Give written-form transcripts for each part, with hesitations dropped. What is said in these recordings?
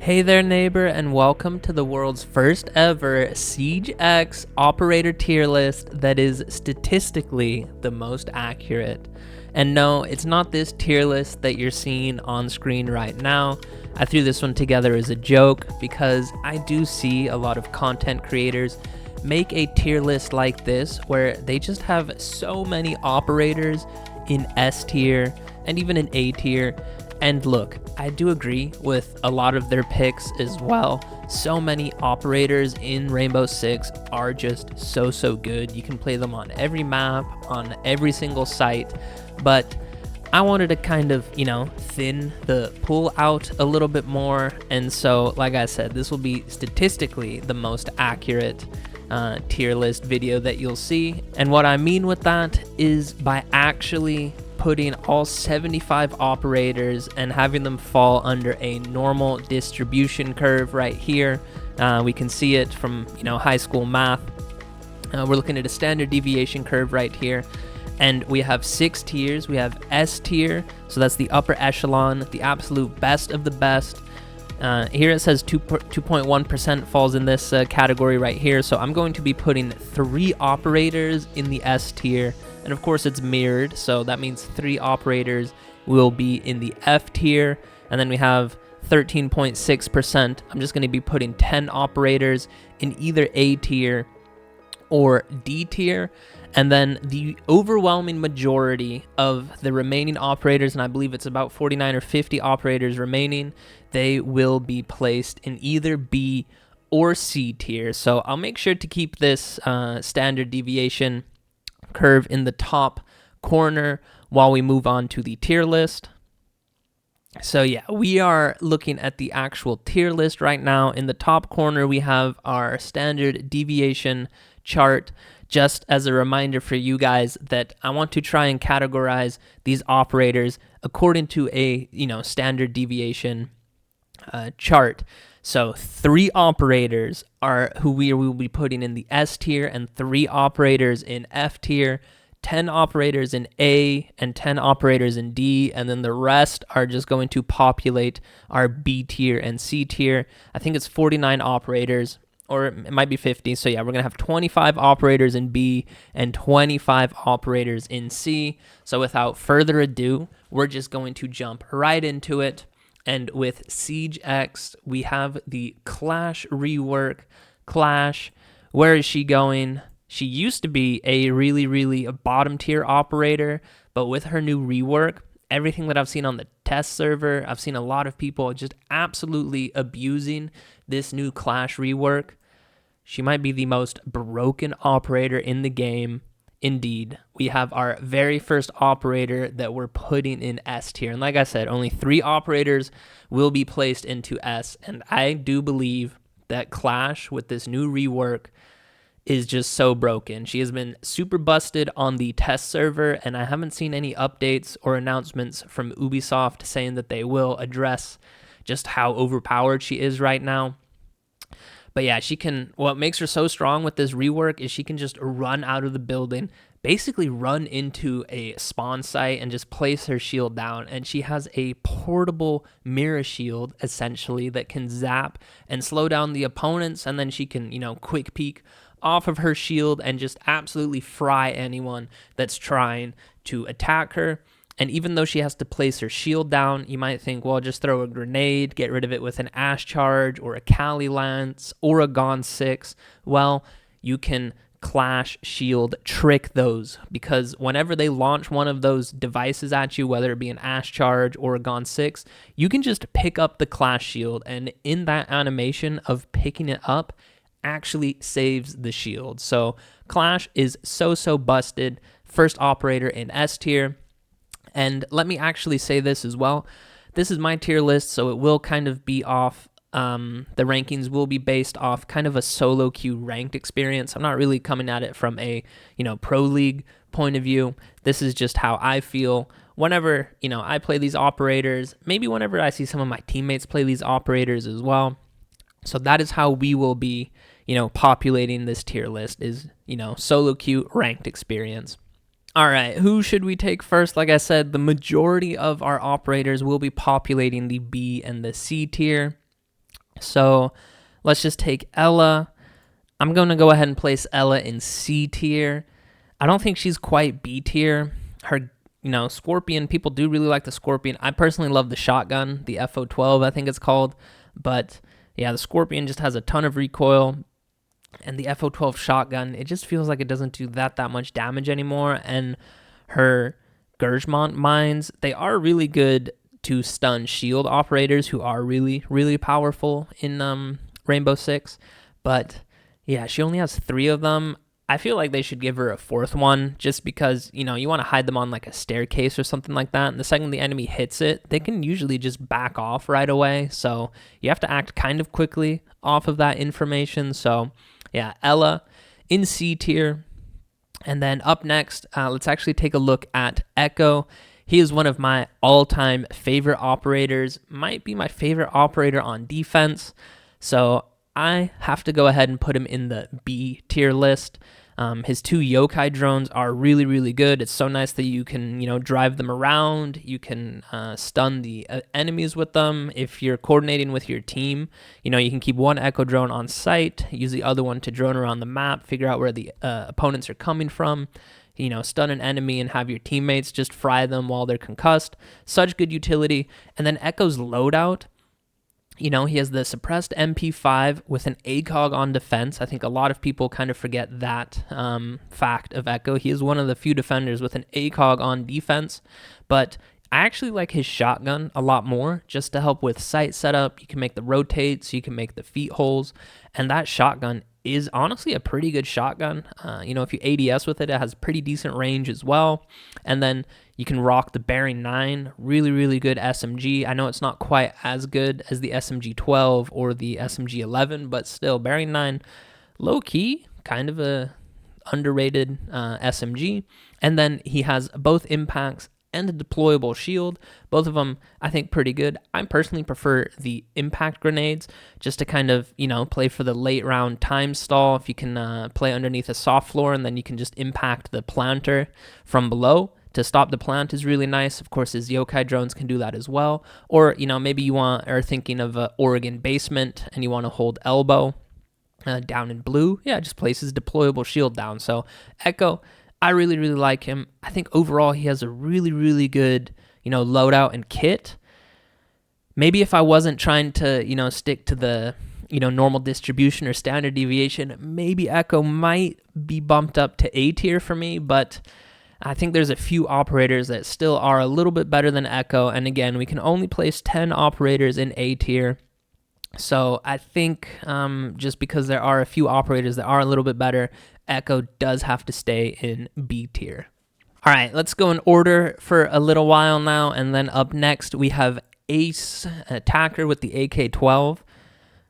Hey there, neighbor, and welcome to the world's first ever Siege X operator tier list that is statistically the most accurate. And no, it's not this tier list that you're seeing on screen right now. I threw this one together as a joke because I do see a lot of content creators make a tier list like this where they just have so many operators in S tier and even in A tier. And look, I do agree with a lot of their picks as well. So many operators in Rainbow Six are just so good. You can play them on every map, on every single site. But I wanted to kind of, thin the pool out a little bit more. And so, like I said, this will be statistically the most accurate tier list video that you'll see. And what I mean with that is by actually putting all 75 operators and having them fall under a normal distribution curve right here. We can see it from high school math. We're looking at a standard deviation curve right here, and we have 6 tiers. We have S tier, so that's the upper echelon, the absolute best of the best. Here it says 2.1% falls in this category right here, so I'm going to be putting 3 operators in the S tier. And of course it's mirrored, so that means 3 operators will be in the F tier. And then we have 13.6%. I'm just going to be putting 10 operators in either A tier or D tier. And then the overwhelming majority of the remaining operators, and I believe it's about 49 or 50 operators remaining, they will be placed in either B or C tier. So I'll make sure to keep this standard deviation curve in the top corner while we move on to the tier list. So yeah, we are looking at the actual tier list right now. In the top corner, we have our standard deviation chart. Just as a reminder for you guys that I want to try and categorize these operators according to a standard deviation chart. So 3 operators are who we will be putting in the S tier, and 3 operators in F tier, 10 operators in A, and 10 operators in D, and then the rest are just going to populate our B tier and C tier. I think it's 49 operators, or it might be 50. So yeah, we're going to have 25 operators in B and 25 operators in C. So without further ado, we're just going to jump right into it. And with Siege X, we have the Clash rework. Clash, where is she going? She used to be a really bottom tier operator, but with her new rework, everything that I've seen on the test server, I've seen a lot of people just absolutely abusing this new Clash rework. She might be the most broken operator in the game. Indeed, we have our very first operator that we're putting in S tier. And like I said, only 3 operators will be placed into S. And I do believe that Clash with this new rework is just so broken. She has been super busted on the test server, and I haven't seen any updates or announcements from Ubisoft saying that they will address just how overpowered she is right now. But yeah, what makes her so strong with this rework is she can just run out of the building, basically run into a spawn site and just place her shield down. And she has a portable mirror shield, essentially, that can zap and slow down the opponents. And then she can, quick peek off of her shield and just absolutely fry anyone that's trying to attack her. And even though she has to place her shield down, you might think, well, just throw a grenade, get rid of it with an Ash Charge or a Kali Lance or a Gon 6. Well, you can Clash shield trick those, because whenever they launch one of those devices at you, whether it be an Ash Charge or a Gon 6, you can just pick up the Clash shield, and in that animation of picking it up actually saves the shield. So Clash is so busted. First operator in S tier. And let me actually say this as well. This is my tier list, so it will kind of be off. The rankings will be based off kind of a solo queue ranked experience. I'm not really coming at it from a, pro league point of view. This is just how I feel whenever, I play these operators. Maybe whenever I see some of my teammates play these operators as well. So that is how we will be, populating this tier list is, solo queue ranked experience. All right, who should we take first? Like I said, the majority of our operators will be populating the B and the C tier. So let's just take Ella. I'm going to go ahead and place Ella in C tier. I don't think she's quite B tier. Her, Scorpion, people do really like the Scorpion. I personally love the shotgun, the FO12, I think it's called. But yeah, the Scorpion just has a ton of recoil. And the FO12 shotgun, it just feels like it doesn't do that much damage anymore. And her Gurgmont mines, they are really good to stun shield operators who are really, really powerful in Rainbow Six. But yeah, she only has 3 of them. I feel like they should give her a 4th one just because, you want to hide them on like a staircase or something like that. And the second the enemy hits it, they can usually just back off right away. So you have to act kind of quickly off of that information. So yeah, Ella in C tier. And then up next, let's actually take a look at Echo. He is one of my all-time favorite operators, might be my favorite operator on defense. So I have to go ahead and put him in the B tier list. His 2 yokai drones are really, really good. It's so nice that you can, drive them around. You can stun the enemies with them. If you're coordinating with your team, you can keep one echo drone on site, use the other one to drone around the map, figure out where the opponents are coming from, stun an enemy and have your teammates just fry them while they're concussed. Such good utility. And then Echo's loadout, he has the suppressed MP5 with an ACOG on defense. I think a lot of people kind of forget that fact of Echo. He is one of the few defenders with an ACOG on defense, but I actually like his shotgun a lot more just to help with sight setup. You can make the rotates, you can make the feet holes, and that shotgun is honestly a pretty good shotgun. If you ADS with it, it has pretty decent range as well. And then you can rock the Bearing 9, really, really good SMG. I know it's not quite as good as the SMG 12 or the SMG 11, but still, Bearing 9, low-key, kind of a underrated SMG. And then he has both impacts and a deployable shield. Both of them, I think, pretty good. I personally prefer the impact grenades just to kind of, play for the late round time stall. If you can play underneath a soft floor and then you can just impact the planter from below to stop the plant is really nice. Of course, his yokai drones can do that as well. Or, maybe you are thinking of Oregon basement and you want to hold elbow down in blue. Yeah, just place his deployable shield down. So Echo, I really, really like him. I think overall he has a really, really good, loadout and kit. Maybe if I wasn't trying to, stick to the, normal distribution or standard deviation, maybe Echo might be bumped up to A tier for me, but I think there's a few operators that still are a little bit better than Echo. And again, we can only place 10 operators in A tier. So I think just because there are a few operators that are a little bit better, Echo does have to stay in B tier. All right, let's go in order for a little while now. And then up next, we have Ace, attacker with the AK-12.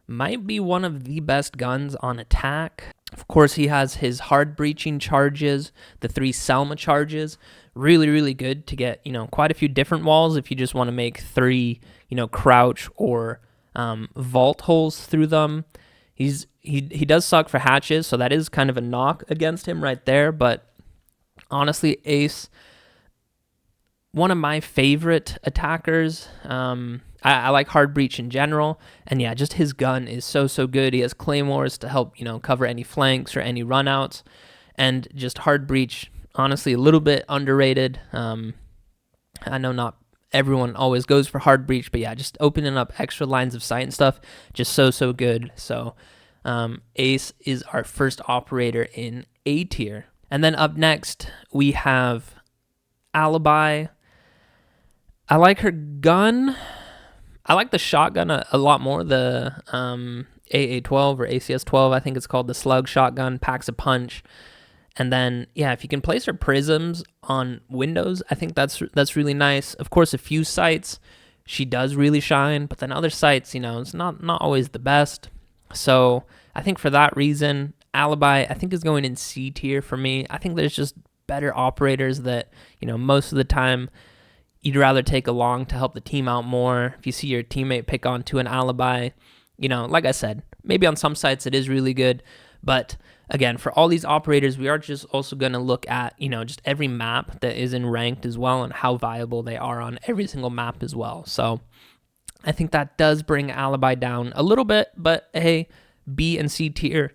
Might be one of the best guns on attack. Of course, he has his hard breaching charges, the 3 Selma charges. Really, really good to get, quite a few different walls if you just want to make 3, crouch or vault holes through them. He does suck for hatches, so that is kind of a knock against him right there. But honestly, Ace, one of my favorite attackers. I like hard breach in general, and yeah, just his gun is so good. He has claymores to help cover any flanks or any runouts, and just hard breach, honestly, a little bit underrated. I know not everyone always goes for hard breach, but yeah, just opening up extra lines of sight and stuff, just so good. So Ace is our first operator in A tier. And then up next, we have Alibi. I like her gun. I like the shotgun a lot more, the AA-12 or ACS-12, I think it's called, the slug shotgun, packs a punch. And then, yeah, if you can place her prisms on windows, I think that's really nice. Of course, a few sites, she does really shine, but then other sites, it's not always the best. So I think for that reason, Alibi, I think, is going in C tier for me. I think there's just better operators that, most of the time you'd rather take along to help the team out more. If you see your teammate pick onto an Alibi, like I said, maybe on some sites it is really good, but again, for all these operators, we are just also going to look at, just every map that is in ranked as well and how viable they are on every single map as well. So I think that does bring Alibi down a little bit, but hey, B and C tier,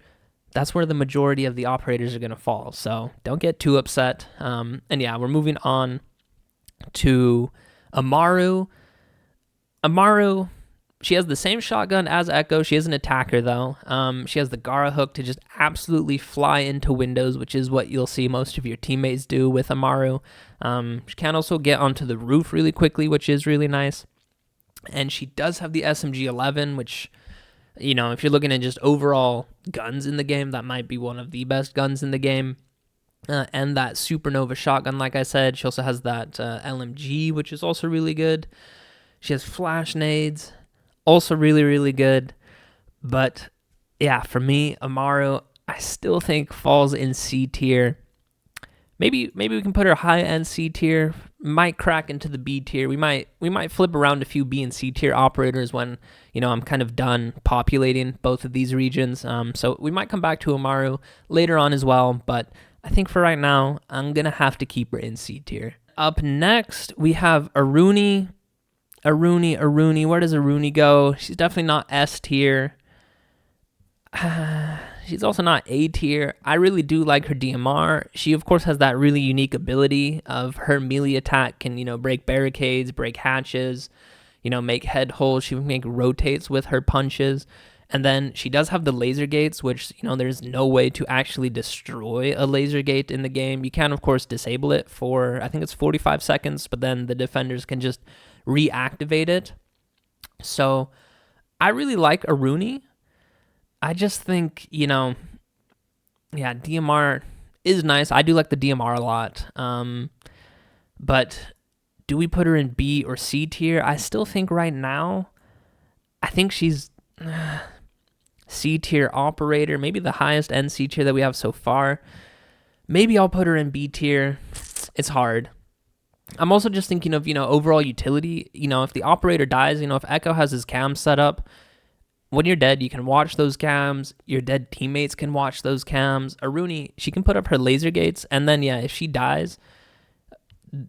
that's where the majority of the operators are going to fall. So don't get too upset. And yeah, we're moving on to Amaru. Amaru, she has the same shotgun as Echo. She is an attacker, though. She has the Gara hook to just absolutely fly into windows, which is what you'll see most of your teammates do with Amaru. She can also get onto the roof really quickly, which is really nice. And she does have the SMG-11, which, you know, if you're looking at just overall guns in the game, that might be one of the best guns in the game. And that Supernova shotgun, like I said. She also has that LMG, which is also really good. She has flash nades, also really, really good. But yeah, for me, Amaru, I still think falls in C tier. Maybe we can put her high end C tier. Might crack into the B tier. We might flip around a few B and C tier operators when, you know, I'm kind of done populating both of these regions. So we might come back to Amaru later on as well. But I think for right now, I'm gonna have to keep her in C tier. Up next, we have Aruni. Aruni. Where does Aruni go? She's definitely not S tier. She's also not A tier. I really do like her DMR. She, of course, has that really unique ability of her melee attack can, you know, break barricades, break hatches, you know, make head holes. She can make rotates with her punches. And then she does have the laser gates, which, you know, there's no way to actually destroy a laser gate in the game. You can, of course, disable it for, I think it's 45 seconds, but then the defenders can just reactivate it. So I really like Aruni. I just think, you know, yeah, DMR is nice. I do like the DMR a lot. But do we put her in B or C tier? I still think right now, I think she's C tier operator, maybe the highest end C tier that we have so far. Maybe I'll put her in B tier. It's hard. I'm also just thinking of, you know, overall utility. You know, if the operator dies, you know, if Echo has his cam set up, when you're dead, you can watch those cams. Your dead teammates can watch those cams. Aruni, she can put up her laser gates, and then, yeah, if she dies,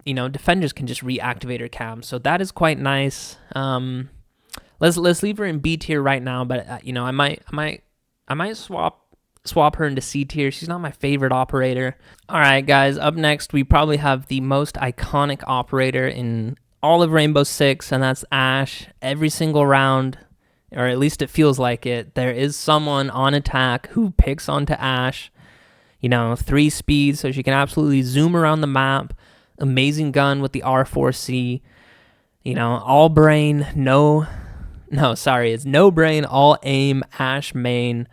you know, defenders can just reactivate her cam. So that is quite nice. Let's leave her in B tier right now, but you know, I might swap her into C tier. She's not my favorite operator. All right, guys, up next, we probably have the most iconic operator in all of Rainbow Six, and that's Ashe. Every single round, or at least it feels like it, there is someone on attack who picks onto Ashe. You know, 3 speed, so she can absolutely zoom around the map. Amazing gun with the R4C. You know, all brain, it's no brain, all aim, Ashe main.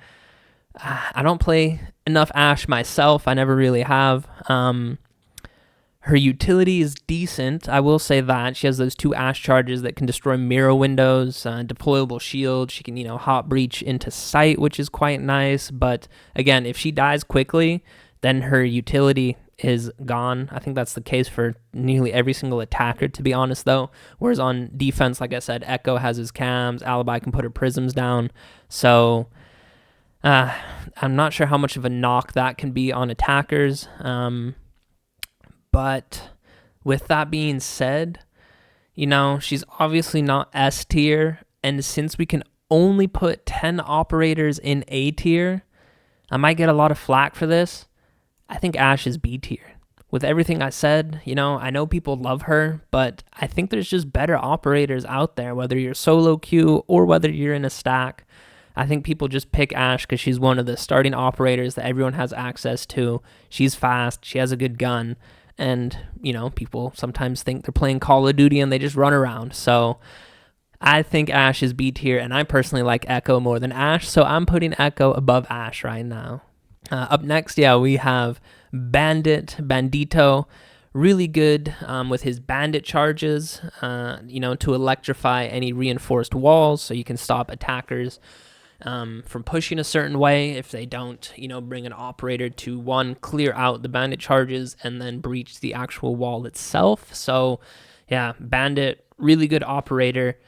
I don't play enough Ashe myself. I never really have. Her utility is decent. I will say that. She has those 2 Ashe charges that can destroy mirror windows, deployable shield. She can, you know, hot breach into sight, which is quite nice. But again, if she dies quickly, then her utility is gone. I think that's the case for nearly every single attacker, to be honest, though. Whereas on defense, like I said, Echo has his cams. Alibi can put her prisms down. So I'm not sure how much of a knock that can be on attackers. But with that being said, you know, she's obviously not S tier. And since we can only put 10 operators in A tier, I might get a lot of flack for this. I think Ashe is B tier. With everything I said, you know, I know people love her, but I think there's just better operators out there, whether you're solo queue or whether you're in a stack. I think people just pick Ashe because she's one of the starting operators that everyone has access to. She's fast. She has a good gun. And, you know, people sometimes think they're playing Call of Duty and they just run around. So I think Ashe is B tier, and I personally like Echo more than Ashe. So I'm putting Echo above Ashe right now. Up next, yeah, we have Bandito. Really good with his Bandit charges, you know, to electrify any reinforced walls so you can stop attackers from pushing a certain way if they don't, you know, bring an operator to, one, clear out the Bandit charges and then breach the actual wall itself. So, yeah, Bandit, really good operator.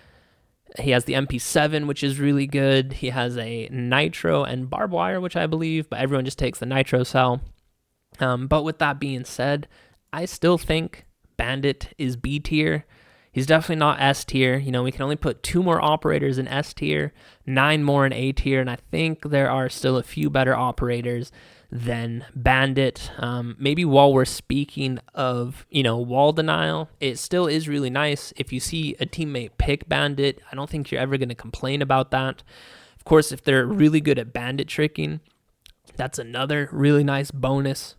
He has the MP7, which is really good. He has a Nitro and Barbed Wire, which I believe, but everyone just takes the Nitro cell. But with that being said, I still think Bandit is B tier. He's definitely not S tier. You know, we can only put 2 more operators in S tier, 9 more in A tier, and I think there are still a few better operators than Bandit. Maybe while we're speaking of, you know, wall denial, it still is really nice if you see a teammate pick Bandit. I don't think you're ever going to complain about that. Of course, if they're really good at Bandit tricking, that's another really nice bonus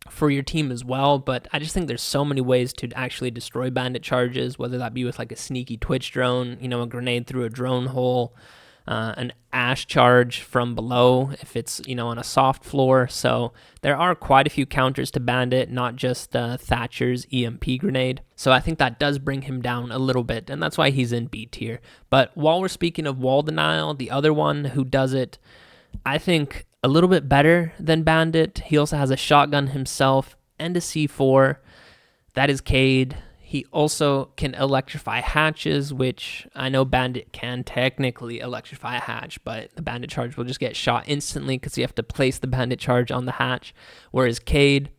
for your team as well. But I just think there's so many ways to actually destroy Bandit charges, whether that be with like a sneaky Twitch drone, you know, a grenade through a drone hole, an ash charge from below if it's, you know, on a soft floor. So there are quite a few counters to Bandit, not just Thatcher's EMP grenade. So I think that does bring him down a little bit, and that's why he's in B tier. But while we're speaking of wall denial, the other one who does it, I think, a little bit better than Bandit. He also has a shotgun himself and a C4. That is Cade. He also can electrify hatches, which I know Bandit can technically electrify a hatch, but the Bandit charge will just get shot instantly because you have to place the Bandit charge on the hatch. Whereas Cade,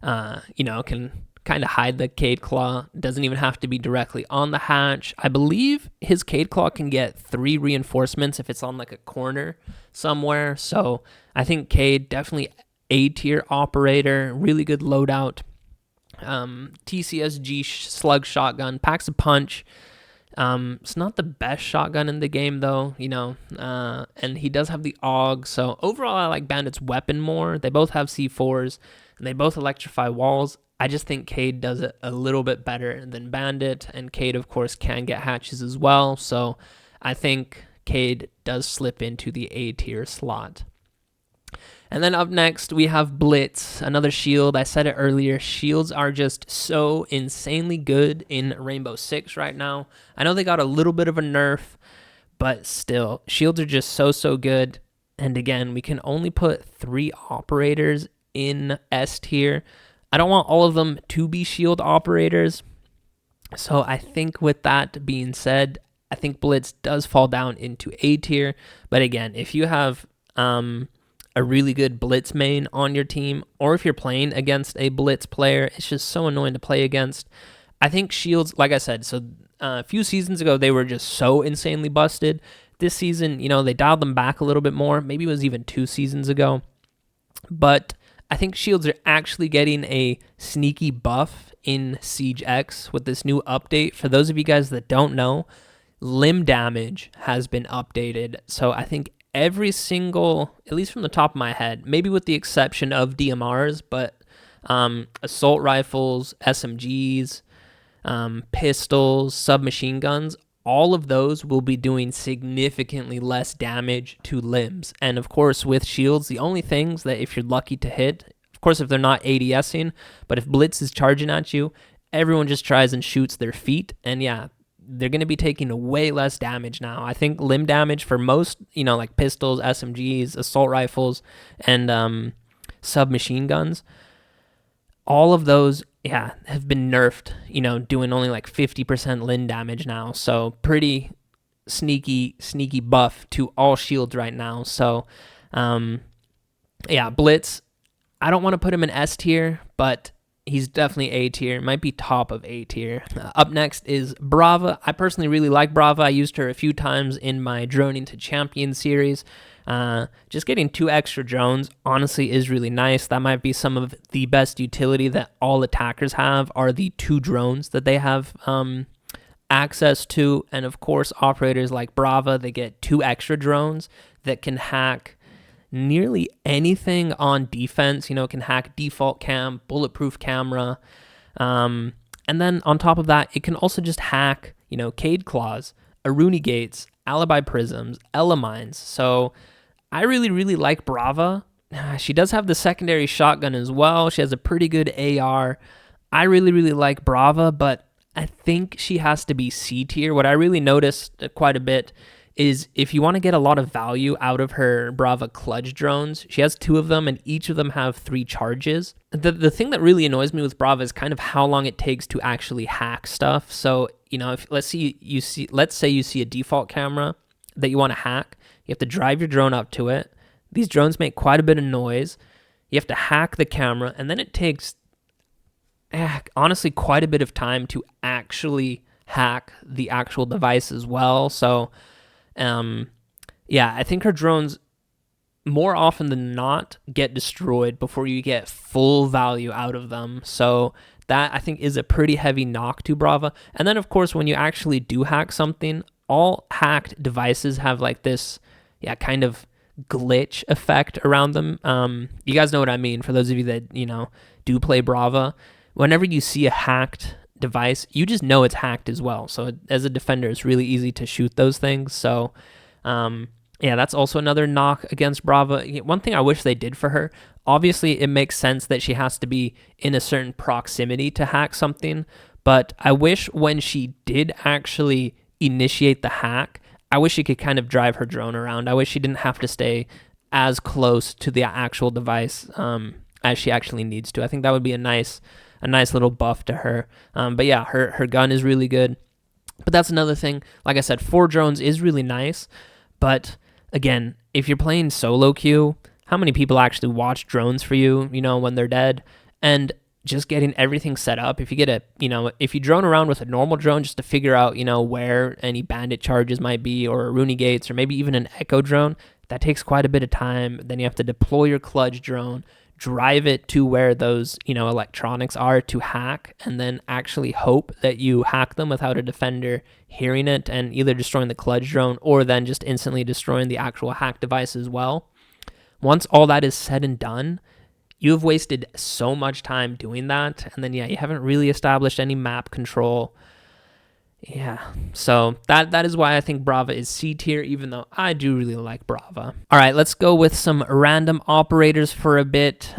you know, can kind of hide the Cade Claw. Doesn't even have to be directly on the hatch. I believe his Cade Claw can get 3 reinforcements if it's on like a corner somewhere. So I think Cade, definitely A tier operator, really good loadout. TCSG slug shotgun, packs a punch. It's not the best shotgun in the game though, you know, and he does have the AUG. So overall, I like Bandit's weapon more. They both have C4s and they both electrify walls. I just think Cade does it a little bit better than Bandit, and Cade, of course, can get hatches as well. So I think Cade does slip into the A tier slot. And then up next, we have Blitz, another shield. I said it earlier, shields are just so insanely good in Rainbow Six right now. I know they got a little bit of a nerf, but still, shields are just so good. And again, we can only put 3 operators in S tier. I don't want all of them to be shield operators. So I think with that being said, I think Blitz does fall down into A tier. But again, if you have a really good Blitz main on your team, or if you're playing against a Blitz player, it's just so annoying to play against. I think shields, like I said, so a few seasons ago, they were just so insanely busted. This season, you know, they dialed them back a little bit more. Maybe it was even 2 seasons ago. But I think shields are actually getting a sneaky buff in Siege X with this new update. For those of you guys that don't know, limb damage has been updated. So I think every single, at least from the top of my head, maybe with the exception of DMRs, but assault rifles, SMGs, pistols, submachine guns, all of those will be doing significantly less damage to limbs. And of course, with shields, the only things that if you're lucky to hit, of course, if they're not ADSing, but if Blitz is charging at you, everyone just tries and shoots their feet. And yeah, they're going to be taking way less damage now. I think limb damage for most, you know, like pistols, SMGs, assault rifles, and submachine guns, all of those, yeah, have been nerfed, you know, doing only like 50% limb damage now. So pretty sneaky buff to all shields right now. So, yeah, Blitz, I don't want to put him in S tier, but he's definitely A tier, might be top of A tier. Up next is Brava. I personally really like Brava. I used her a few times in my Droning to Champion series. Just getting 2 extra drones honestly is really nice. That might be some of the best utility that all attackers have, are the 2 drones that they have access to. And of course, operators like Brava, they get 2 extra drones that can hack nearly anything on defense. You know, it can hack default cam, bulletproof camera. And then on top of that, it can also just hack, you know, Cade Claws, Aruni Gates, Alibi Prisms, Elamines. So I really like Brava. She does have the secondary shotgun as well. She has a pretty good AR. I really like Brava, but I think she has to be C tier. What I really noticed quite a bit is if you want to get a lot of value out of her Brava clutch drones, she has 2 of them and each of them have 3 charges. The thing that really annoys me with Brava is kind of how long it takes to actually hack stuff. So, you know, if let's say you see a default camera that you want to hack, you have to drive your drone up to it. These drones make quite a bit of noise. You have to hack the camera, and then it takes honestly quite a bit of time to actually hack the actual device as well. So, yeah, I think her drones more often than not get destroyed before you get full value out of them. So that I think is a pretty heavy knock to Brava. And then of course, when you actually do hack something, all hacked devices have like this, kind of glitch effect around them. You guys know what I mean. For those of you that, do play Brava, whenever you see a hacked device, you just know it's hacked as well. So as a defender, it's really easy to shoot those things. So, that's also another knock against Brava. One thing I wish they did for her, obviously it makes sense that she has to be in a certain proximity to hack something, but I wish when she did actually initiate the hack, I wish she could kind of drive her drone around. I wish she didn't have to stay as close to the actual device as she actually needs to. I think that would be a nice little buff to her. But yeah, her gun is really good. But that's another thing. Like I said, 4 drones is really nice, but again, if you're playing solo queue, how many people actually watch drones for you, when they're dead? And just getting everything set up, if you get if you drone around with a normal drone just to figure out, where any bandit charges might be, or Rooney gates, or maybe even an echo drone, that takes quite a bit of time. Then you have to deploy your clutch drone, drive it to where those, electronics are to hack, and then actually hope that you hack them without a defender hearing it and either destroying the clutch drone or then just instantly destroying the actual hack device as well. Once all that is said and done, you have wasted so much time doing that, and then you haven't really established any map control. So that is why I think Brava is C tier, even though I do really like Brava. All right, let's go with some random operators for a bit.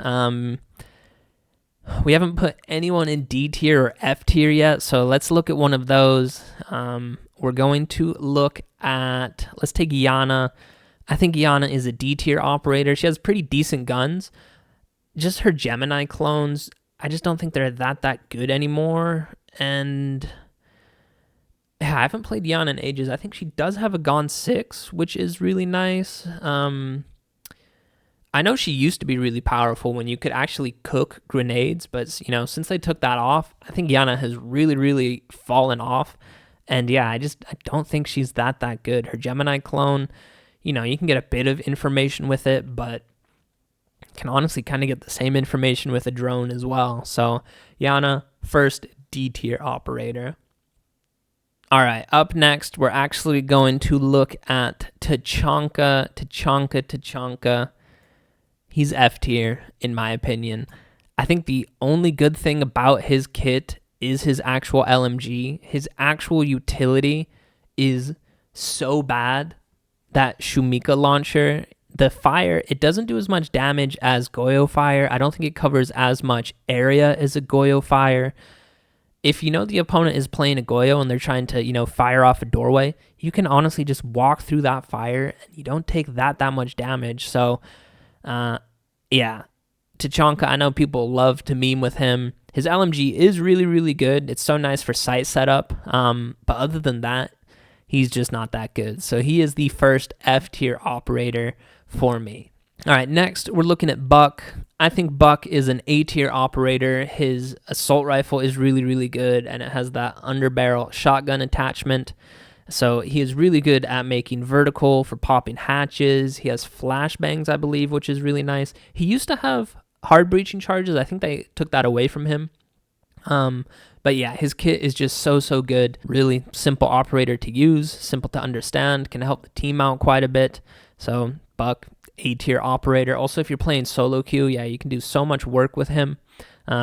We haven't put anyone in D tier or F tier yet, so let's look at one of those. We're going to look at, let's take Janja. I think Janja is a D tier operator. She has pretty decent guns. Just her Gemini clones, I just don't think they're that good anymore. And I haven't played Janja in ages. I think she does have a Gone 6, which is really nice. I know she used to be really powerful when you could actually cook grenades, but since they took that off, I think Janja has really fallen off. And I don't think she's that good. Her Gemini clone, you can get a bit of information with it, but can honestly kind of get the same information with a drone as well. So Janja, first D tier operator. All right, up next, we're actually going to look at Tachanka. He's F tier, in my opinion. I think the only good thing about his kit is his actual LMG. His actual utility is so bad. That Shumika launcher, the fire, it doesn't do as much damage as Goyo fire. I don't think it covers as much area as a Goyo fire. If the opponent is playing a Goyo and they're trying to, fire off a doorway, you can honestly just walk through that fire and you don't take that much damage. So, Tachanka, I know people love to meme with him. His LMG is really good. It's so nice for sight setup. But other than that, he's just not that good. So he is the first F tier operator for me. All right, next we're looking at Buck. I think Buck is an A tier operator. His assault rifle is really good, and it has that underbarrel shotgun attachment. So he is really good at making vertical for popping hatches. He has flashbangs, I believe, which is really nice. He used to have hard breaching charges. I think they took that away from him. But his kit is just so good. Really simple operator to use, simple to understand, can help the team out quite a bit. So Buck, A tier operator. Also, if you're playing solo queue, you can do so much work with him.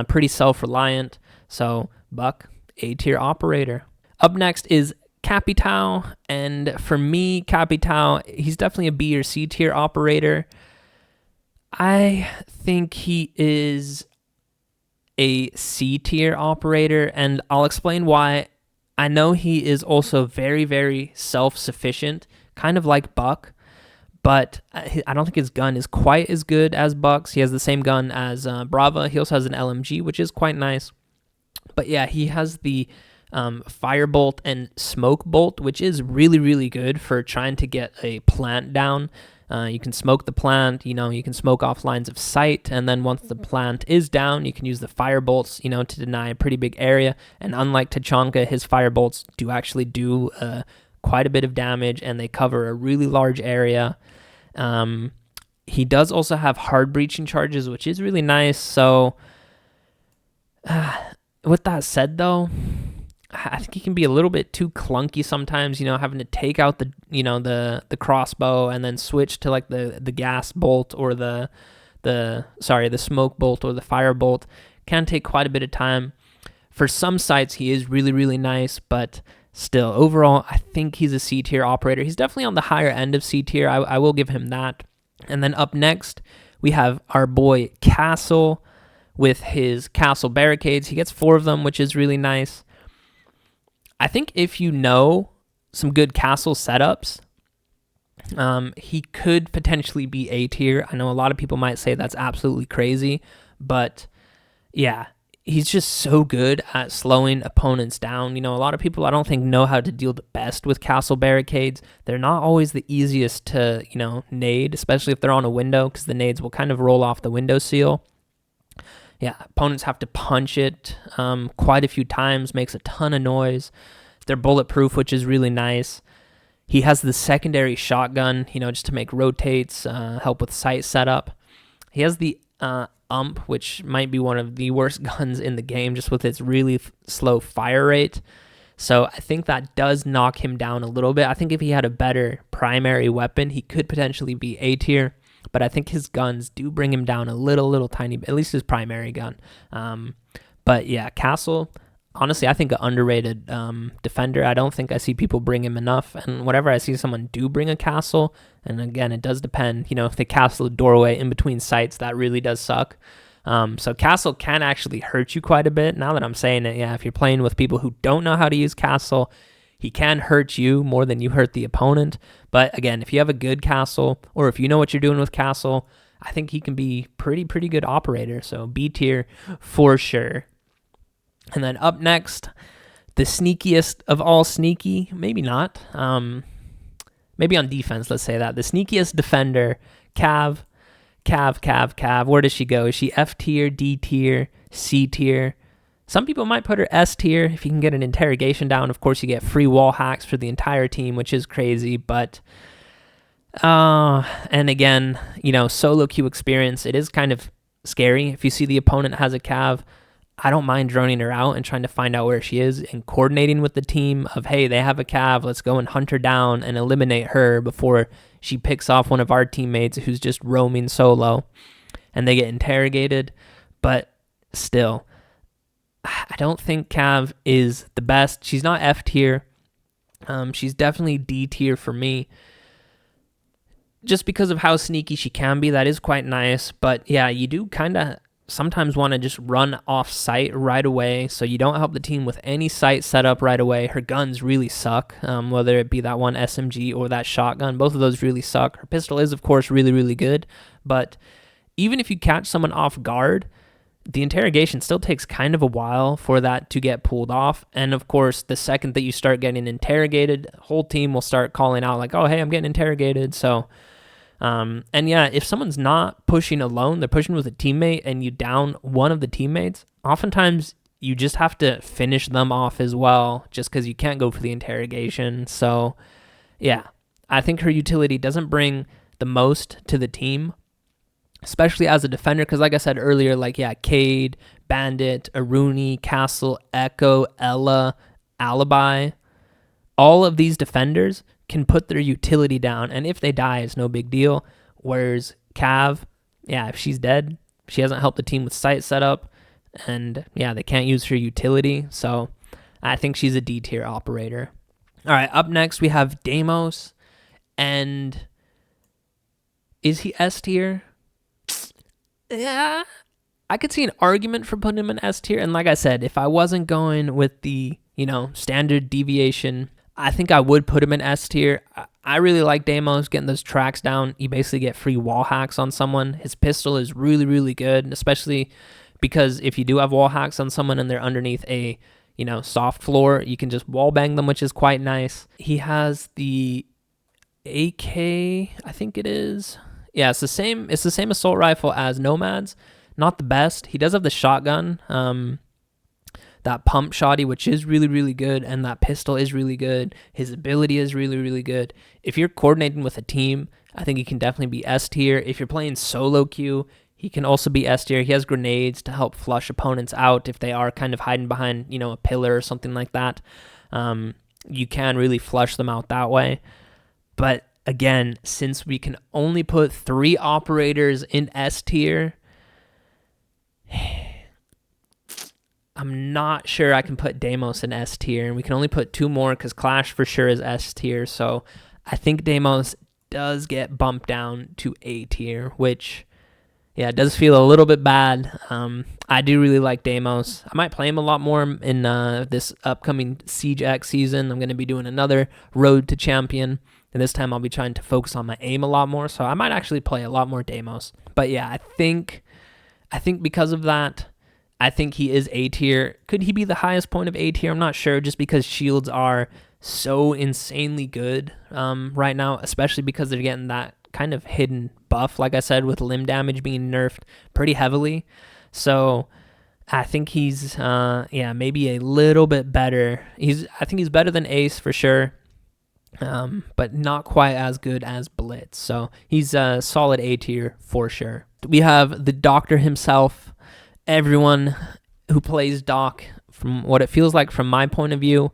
Pretty self-reliant. So Buck, A tier operator. Up next is Capitao, and for me, Capitao, he's definitely a B or C tier operator. I think he is a C tier operator, and I'll explain why. I know he is also very self-sufficient, kind of like Buck, but I don't think his gun is quite as good as Buck's. He has the same gun as Brava. He also has an LMG, which is quite nice. But he has the Firebolt and Smoke Bolt, which is really good for trying to get a plant down. You can smoke the plant, you can smoke off lines of sight, and then once the plant is down, you can use the fire bolts, to deny a pretty big area. And unlike Tachanka, his fire bolts do actually do quite a bit of damage, and they cover a really large area. He does also have hard breaching charges, which is really nice. So with that said, though, I think he can be a little bit too clunky sometimes, having to take out the crossbow and then switch to like the gas bolt or the smoke bolt or the fire bolt. Can take quite a bit of time. For some sites, he is really, really nice, but still, overall, I think he's a C tier operator. He's definitely on the higher end of C tier. I will give him that. And then up next, we have our boy Castle with his castle barricades. He gets 4 of them, which is really nice. I think if you know some good castle setups, he could potentially be A tier. I know a lot of people might say that's absolutely crazy, but yeah, he's just so good at slowing opponents down. A lot of people, I don't think, know how to deal the best with castle barricades. They're not always the easiest to, nade, especially if they're on a window, because the nades will kind of roll off the window seal. Yeah, opponents have to punch it quite a few times, makes a ton of noise. They're bulletproof, which is really nice. He has the secondary shotgun, just to make rotates, help with sight setup. He has the which might be one of the worst guns in the game, just with its really slow fire rate. So I think that does knock him down a little bit. I think if he had a better primary weapon, he could potentially be A tier, but I think his guns do bring him down a little tiny bit, at least his primary gun. But yeah, Castle, honestly, I think an underrated defender. I don't think I see people bring him enough. And whenever I see someone do bring a castle, and again, it does depend, if they castle a doorway in between sites, that really does suck. So castle can actually hurt you quite a bit. Now that I'm saying it, yeah, if you're playing with people who don't know how to use castle, he can hurt you more than you hurt the opponent. But again, if you have a good castle, or if you know what you're doing with castle, I think he can be pretty good operator. So B tier for sure. And then up next, the sneakiest of all sneaky, maybe not. Maybe on defense, let's say that. The sneakiest defender, Cav. Where does she go? Is she F tier, D tier, C tier? Some people might put her S tier if you can get an interrogation down. Of course, you get free wall hacks for the entire team, which is crazy. But, and again, solo queue experience, it is kind of scary. If you see the opponent has a Cav, I don't mind droning her out and trying to find out where she is and coordinating with the team of, hey, they have a Cav, let's go and hunt her down and eliminate her before she picks off one of our teammates who's just roaming solo and they get interrogated. But still, I don't think Cav is the best. She's not F tier. She's definitely D tier for me, just because of how sneaky she can be. That is quite nice. But yeah, you do kind of sometimes want to just run off site right away, so you don't help the team with any site setup right away. Her guns really suck, whether it be that one SMG or that shotgun. Both of those really suck. Her pistol is, of course, really good, but even if you catch someone off guard, the interrogation still takes kind of a while for that to get pulled off. And of course, the second that you start getting interrogated, the whole team will start calling out like, oh, hey, I'm getting interrogated. So and yeah, if someone's not pushing alone, they're pushing with a teammate and you down one of the teammates, oftentimes you just have to finish them off as well, just because you can't go for the interrogation. So yeah, I think her utility doesn't bring the most to the team, especially as a defender, because like I said earlier, like, yeah, Cade, Bandit, Aruni, Castle, Echo, Ella, Alibi, all of these defenders can put their utility down, and if they die, it's no big deal. Whereas Cav, yeah, if she's dead, she hasn't helped the team with site setup, and yeah, they can't use her utility, so I think she's a D tier operator. All right, up next we have Deimos, and is he S tier? Yeah, I could see an argument for putting him in S tier, and like I said, if I wasn't going with the, standard deviation, I think I would put him in S tier. I really like Deimos getting those tracks down. You basically get free wall hacks on someone. His pistol is really good, especially because if you do have wall hacks on someone and they're underneath a, soft floor, you can just wall bang them, which is quite nice. He has the AK, I think it is. Yeah, it's the same assault rifle as Nomad's. Not the best. He does have the shotgun, that pump shotty, which is really, really good, and that pistol is really good. His ability is really, really good. If you're coordinating with a team, I think he can definitely be S tier. If you're playing solo queue, he can also be S tier. He has grenades to help flush opponents out if they are kind of hiding behind, a pillar or something like that. You can really flush them out that way. But again, since we can only put 3 operators in S tier, I'm not sure I can put Deimos in S tier, and we can only put 2 more because Clash for sure is S tier. So I think Deimos does get bumped down to A tier, which, yeah, it does feel a little bit bad. I do really like Deimos. I might play him a lot more in this upcoming Siege X season. I'm going to be doing another Road to Champion, and this time I'll be trying to focus on my aim a lot more. So I might actually play a lot more Deimos. But yeah, I think because of that, I think he is A tier. Could he be the highest point of A tier? I'm not sure, just because shields are so insanely good right now, especially because they're getting that kind of hidden buff, like I said, with limb damage being nerfed pretty heavily. So I think he's maybe a little bit better. I think he's better than Ace for sure, but not quite as good as Blitz. So he's a solid A tier for sure. We have the Doctor himself. Everyone who plays Doc, from what it feels like from my point of view,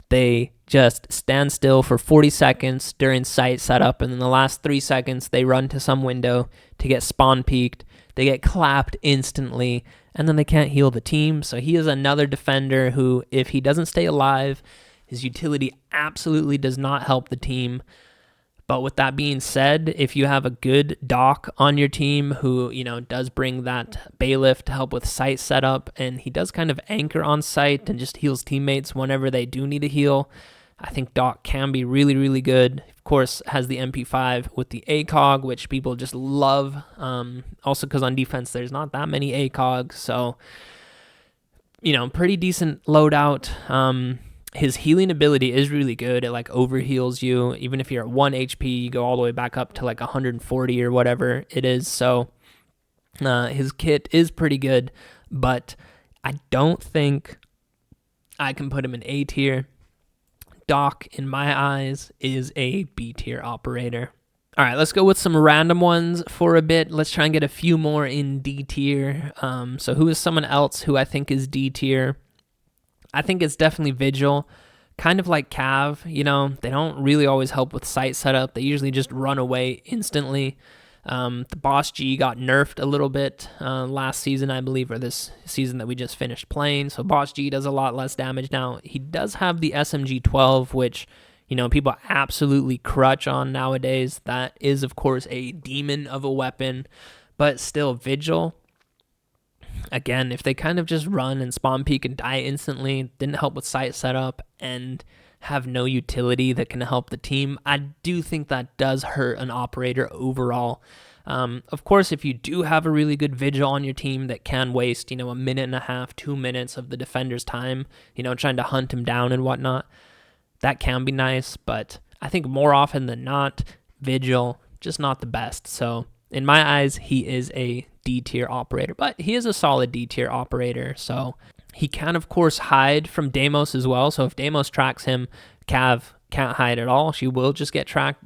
they just stand still for 40 seconds during site setup, and in the last 3 seconds, they run to some window to get spawn peeked. They get clapped instantly, and then they can't heal the team. So he is another defender who, if he doesn't stay alive, his utility absolutely does not help the team. But with that being said, if you have a good Doc on your team who, does bring that bailiff to help with site setup, and he does kind of anchor on site and just heals teammates whenever they do need a heal, I think Doc can be really, really good. Of course, has the MP5 with the ACOG, which people just love. Also because on defense, there's not that many ACOGs. So, pretty decent loadout. His healing ability is really good. It overheals you. Even if you're at 1 HP, you go all the way back up to 140 or whatever it is. So his kit is pretty good, but I don't think I can put him in A tier. Doc, in my eyes, is a B tier operator. All right, let's go with some random ones for a bit. Let's try and get a few more in D tier. So who is someone else who I think is D tier? I think it's definitely Vigil, kind of like Cav. They don't really always help with site setup. They usually just run away instantly. The Boss G got nerfed a little bit last season, I believe, or this season that we just finished playing. So Boss G does a lot less damage now. He does have the SMG 12, which, people absolutely crutch on nowadays. That is, of course, a demon of a weapon, but still Vigil. Again, if they kind of just run and spawn peek and die instantly, didn't help with site setup, and have no utility that can help the team, I do think that does hurt an operator overall. Of course, if you do have a really good Vigil on your team that can waste, a minute and a half, 2 minutes of the defender's time, trying to hunt him down and whatnot, that can be nice, but I think more often than not, Vigil, just not the best. So in my eyes, he is a D tier operator, but he is a solid D tier operator. So he can, of course, hide from Deimos as well. So if Deimos tracks him, Cav can't hide at all. She will just get tracked.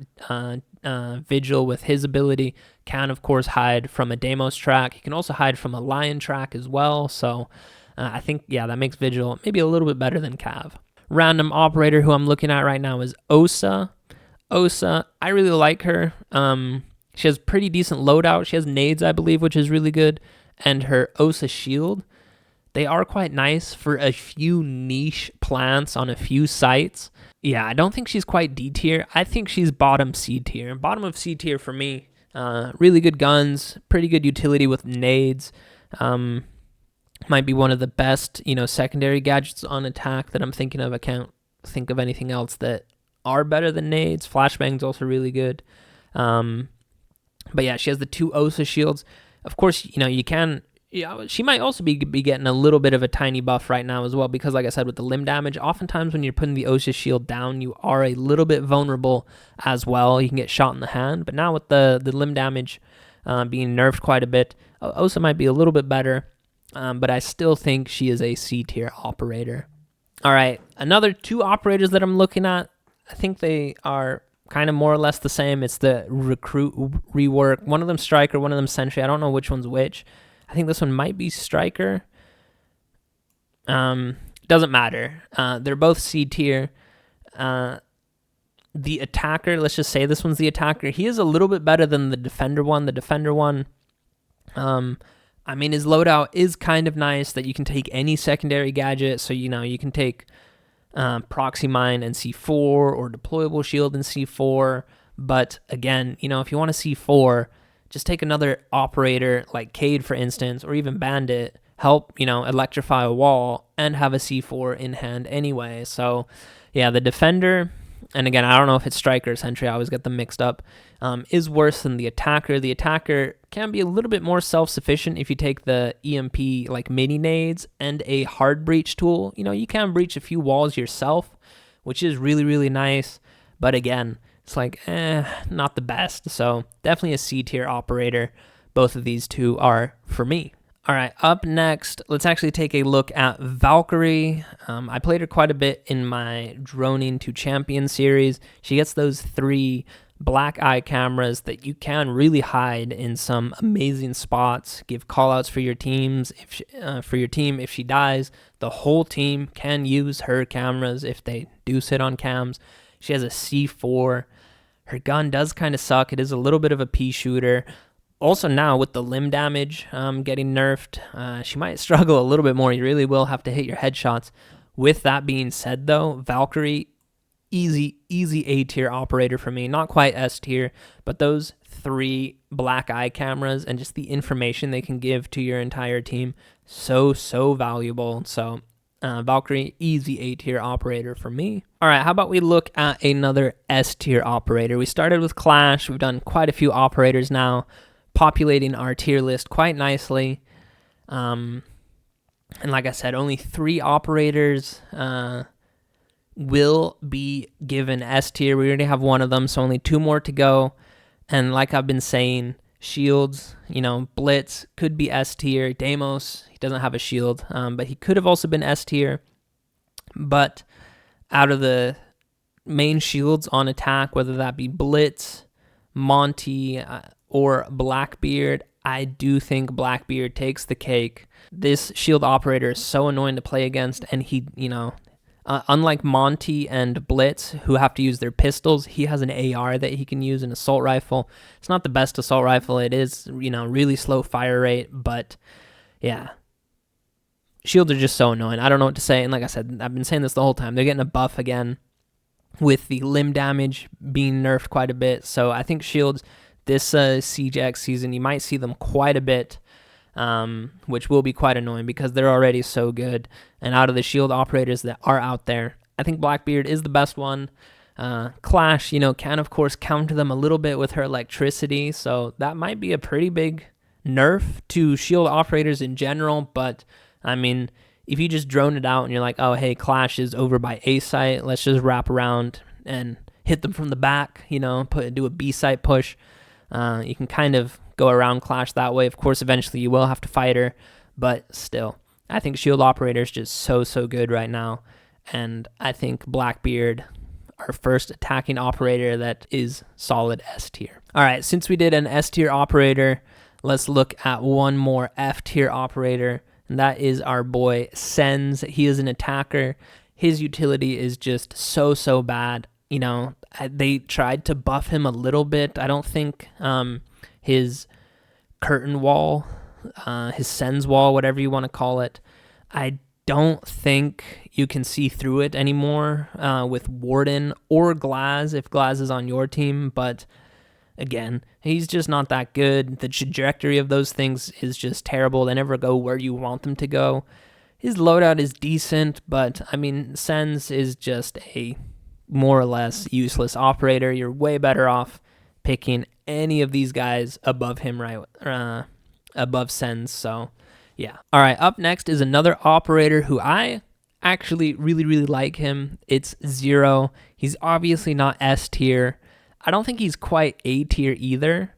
Vigil, with his ability, can, of course, hide from a Deimos track. He can also hide from a Lion track as well. So I think, that makes Vigil maybe a little bit better than Cav. Random operator who I'm looking at right now is Osa. Osa, I really like her. She has pretty decent loadout. She has nades, I believe, which is really good. And her Osa shield, they are quite nice for a few niche plants on a few sites. Yeah, I don't think she's quite D tier. I think she's bottom C tier. Bottom of C tier for me. Really good guns, pretty good utility with nades. Might be one of the best, secondary gadgets on attack that I'm thinking of. I can't think of anything else that are better than nades. Flashbang's also really good. But yeah, she has the 2 Osa shields. Of course, you can Yeah, she might also be getting a little bit of a tiny buff right now as well, because like I said, with the limb damage, oftentimes when you're putting the Osa shield down, you are a little bit vulnerable as well. You can get shot in the hand, but now with the limb damage being nerfed quite a bit, Osa might be a little bit better, but I still think she is a C tier operator. All right, another 2 operators that I'm looking at, I think they are kind of more or less the same. It's the recruit rework. One of them striker, one of them sentry. I don't know which one's which. I think this one might be striker. Doesn't matter. They're both C tier. The attacker, let's just say this one's the attacker. He is a little bit better than the defender one. The defender one, I mean, his loadout is kind of nice that you can take any secondary gadget. So, you can take proxy mine and C4 or deployable shield and C4. But again, if you want to C4, just take another operator like Cade, for instance, or even Bandit, help, electrify a wall and have a C4 in hand anyway. So, yeah, the defender, and again, I don't know if it's striker or sentry, I always get them mixed up, is worse than the attacker. The attacker can be a little bit more self-sufficient if you take the EMP, like mini nades, and a hard breach tool. You can breach a few walls yourself, which is really, really nice. But again, it's like, not the best. So definitely a C tier operator. Both of these 2 are for me. All right, up next, let's actually take a look at Valkyrie. I played her quite a bit in my Droning to Champion series. She gets those 3 black eye cameras that you can really hide in some amazing spots. Give callouts for your teams. If she dies, the whole team can use her cameras if they do sit on cams. She has a C4. Her gun does kind of suck. It is a little bit of a pea shooter. Also now with the limb damage getting nerfed, she might struggle a little bit more. You really will have to hit your headshots. With that being said, though, Valkyrie, easy A tier operator for me. Not quite S tier, but those 3 black eye cameras and just the information they can give to your entire team, so valuable. So Valkyrie, easy A tier operator for me. All right, how about we look at another S tier operator? We started with Clash. We've done quite a few operators now, populating our tier list quite nicely. And like I said, only 3 operators will be given S tier. We already have 1 of them, so only 2 more to go. And like I've been saying, shields, Blitz could be S tier. Deimos, he doesn't have a shield, but he could have also been S tier. But out of the main shields on attack, whether that be Blitz, Monty, or Blackbeard, I do think Blackbeard takes the cake. This shield operator is so annoying to play against, and he, unlike Monty and Blitz, who have to use their pistols, he has an AR that he can use, an assault rifle. It's not the best assault rifle. It is, really slow fire rate, but yeah. Shields are just so annoying. I don't know what to say, and like I said, I've been saying this the whole time. They're getting a buff again with the limb damage being nerfed quite a bit, so I think shields this Siege X season, you might see them quite a bit, which will be quite annoying because they're already so good. And out of the shield operators that are out there, I think Blackbeard is the best one. Clash, can of course counter them a little bit with her electricity, so that might be a pretty big nerf to shield operators in general. But I mean, if you just drone it out and you're like, oh hey, Clash is over by A site, let's just wrap around and hit them from the back, do a B site push. You can kind of go around Clash that way. Of course, eventually you will have to fight her, but still, I think shield operator is just so good right now. And I think Blackbeard, our first attacking operator that is solid S tier. All right, since we did an S tier operator, let's look at one more F tier operator, and that is our boy Sens. He is an attacker. His utility is just so bad. They tried to buff him a little bit. I don't think his curtain wall, his Sens wall, whatever you want to call it, I don't think you can see through it anymore with Warden or Glaz if Glaz is on your team. But again, he's just not that good. The trajectory of those things is just terrible. They never go where you want them to go. His loadout is decent, but I mean, Sens is just a more or less useless operator. You're way better off picking any of these guys above him, right? Above Sens. So Yeah. All right, up next is another operator who I actually really like him. It's Zero. He's obviously not S tier. I don't think he's quite A tier either.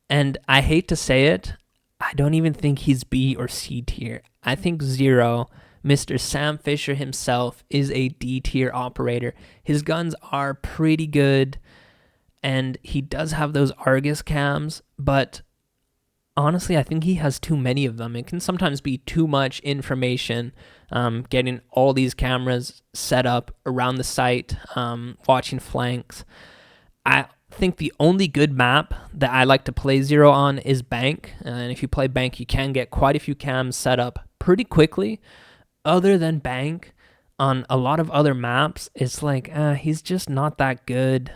And I hate to say it, I don't even think he's B or C tier. I think Zero, Mr. Sam Fisher himself, is a D tier operator. His guns are pretty good, and he does have those Argus cams, but honestly, I think he has too many of them. It can sometimes be too much information, getting all these cameras set up around the site, watching flanks. I think the only good map that I like to play Zero on is Bank. And if you play Bank, you can get quite a few cams set up pretty quickly. Other than Bank, on a lot of other maps, it's like, he's just not that good.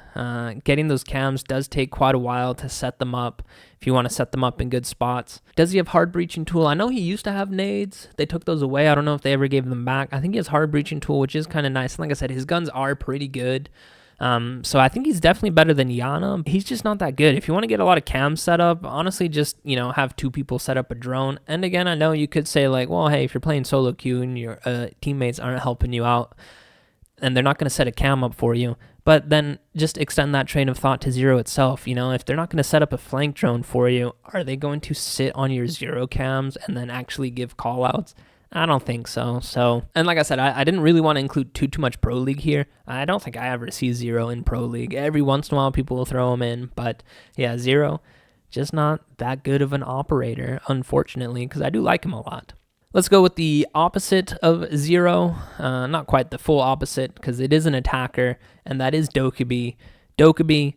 Getting those cams does take quite a while to set them up if you want to set them up in good spots. Does he have hard breaching tool? I know he used to have nades. They took those away. I don't know if they ever gave them back. I think he has hard breaching tool, which is kind of nice. Like I said, his guns are pretty good. So I think he's definitely better than Yana. He's just not that good. If you want to get a lot of cams set up, honestly, just, have 2 people set up a drone. And again, I know you could say like, well, hey, if you're playing solo queue and your teammates aren't helping you out and they're not going to set a cam up for you, but then just extend that train of thought to Zero itself. If they're not going to set up a flank drone for you, are they going to sit on your Zero cams and then actually give call outs? I don't think so. And like I said, I didn't really want to include too much Pro League here. I don't think I ever see Zero in Pro League. Every once in a while, people will throw him in. But yeah, Zero, just not that good of an operator, unfortunately, because I do like him a lot. Let's go with the opposite of Zero. Not quite the full opposite, because it is an attacker, and that is Dokkaebi. Dokkaebi,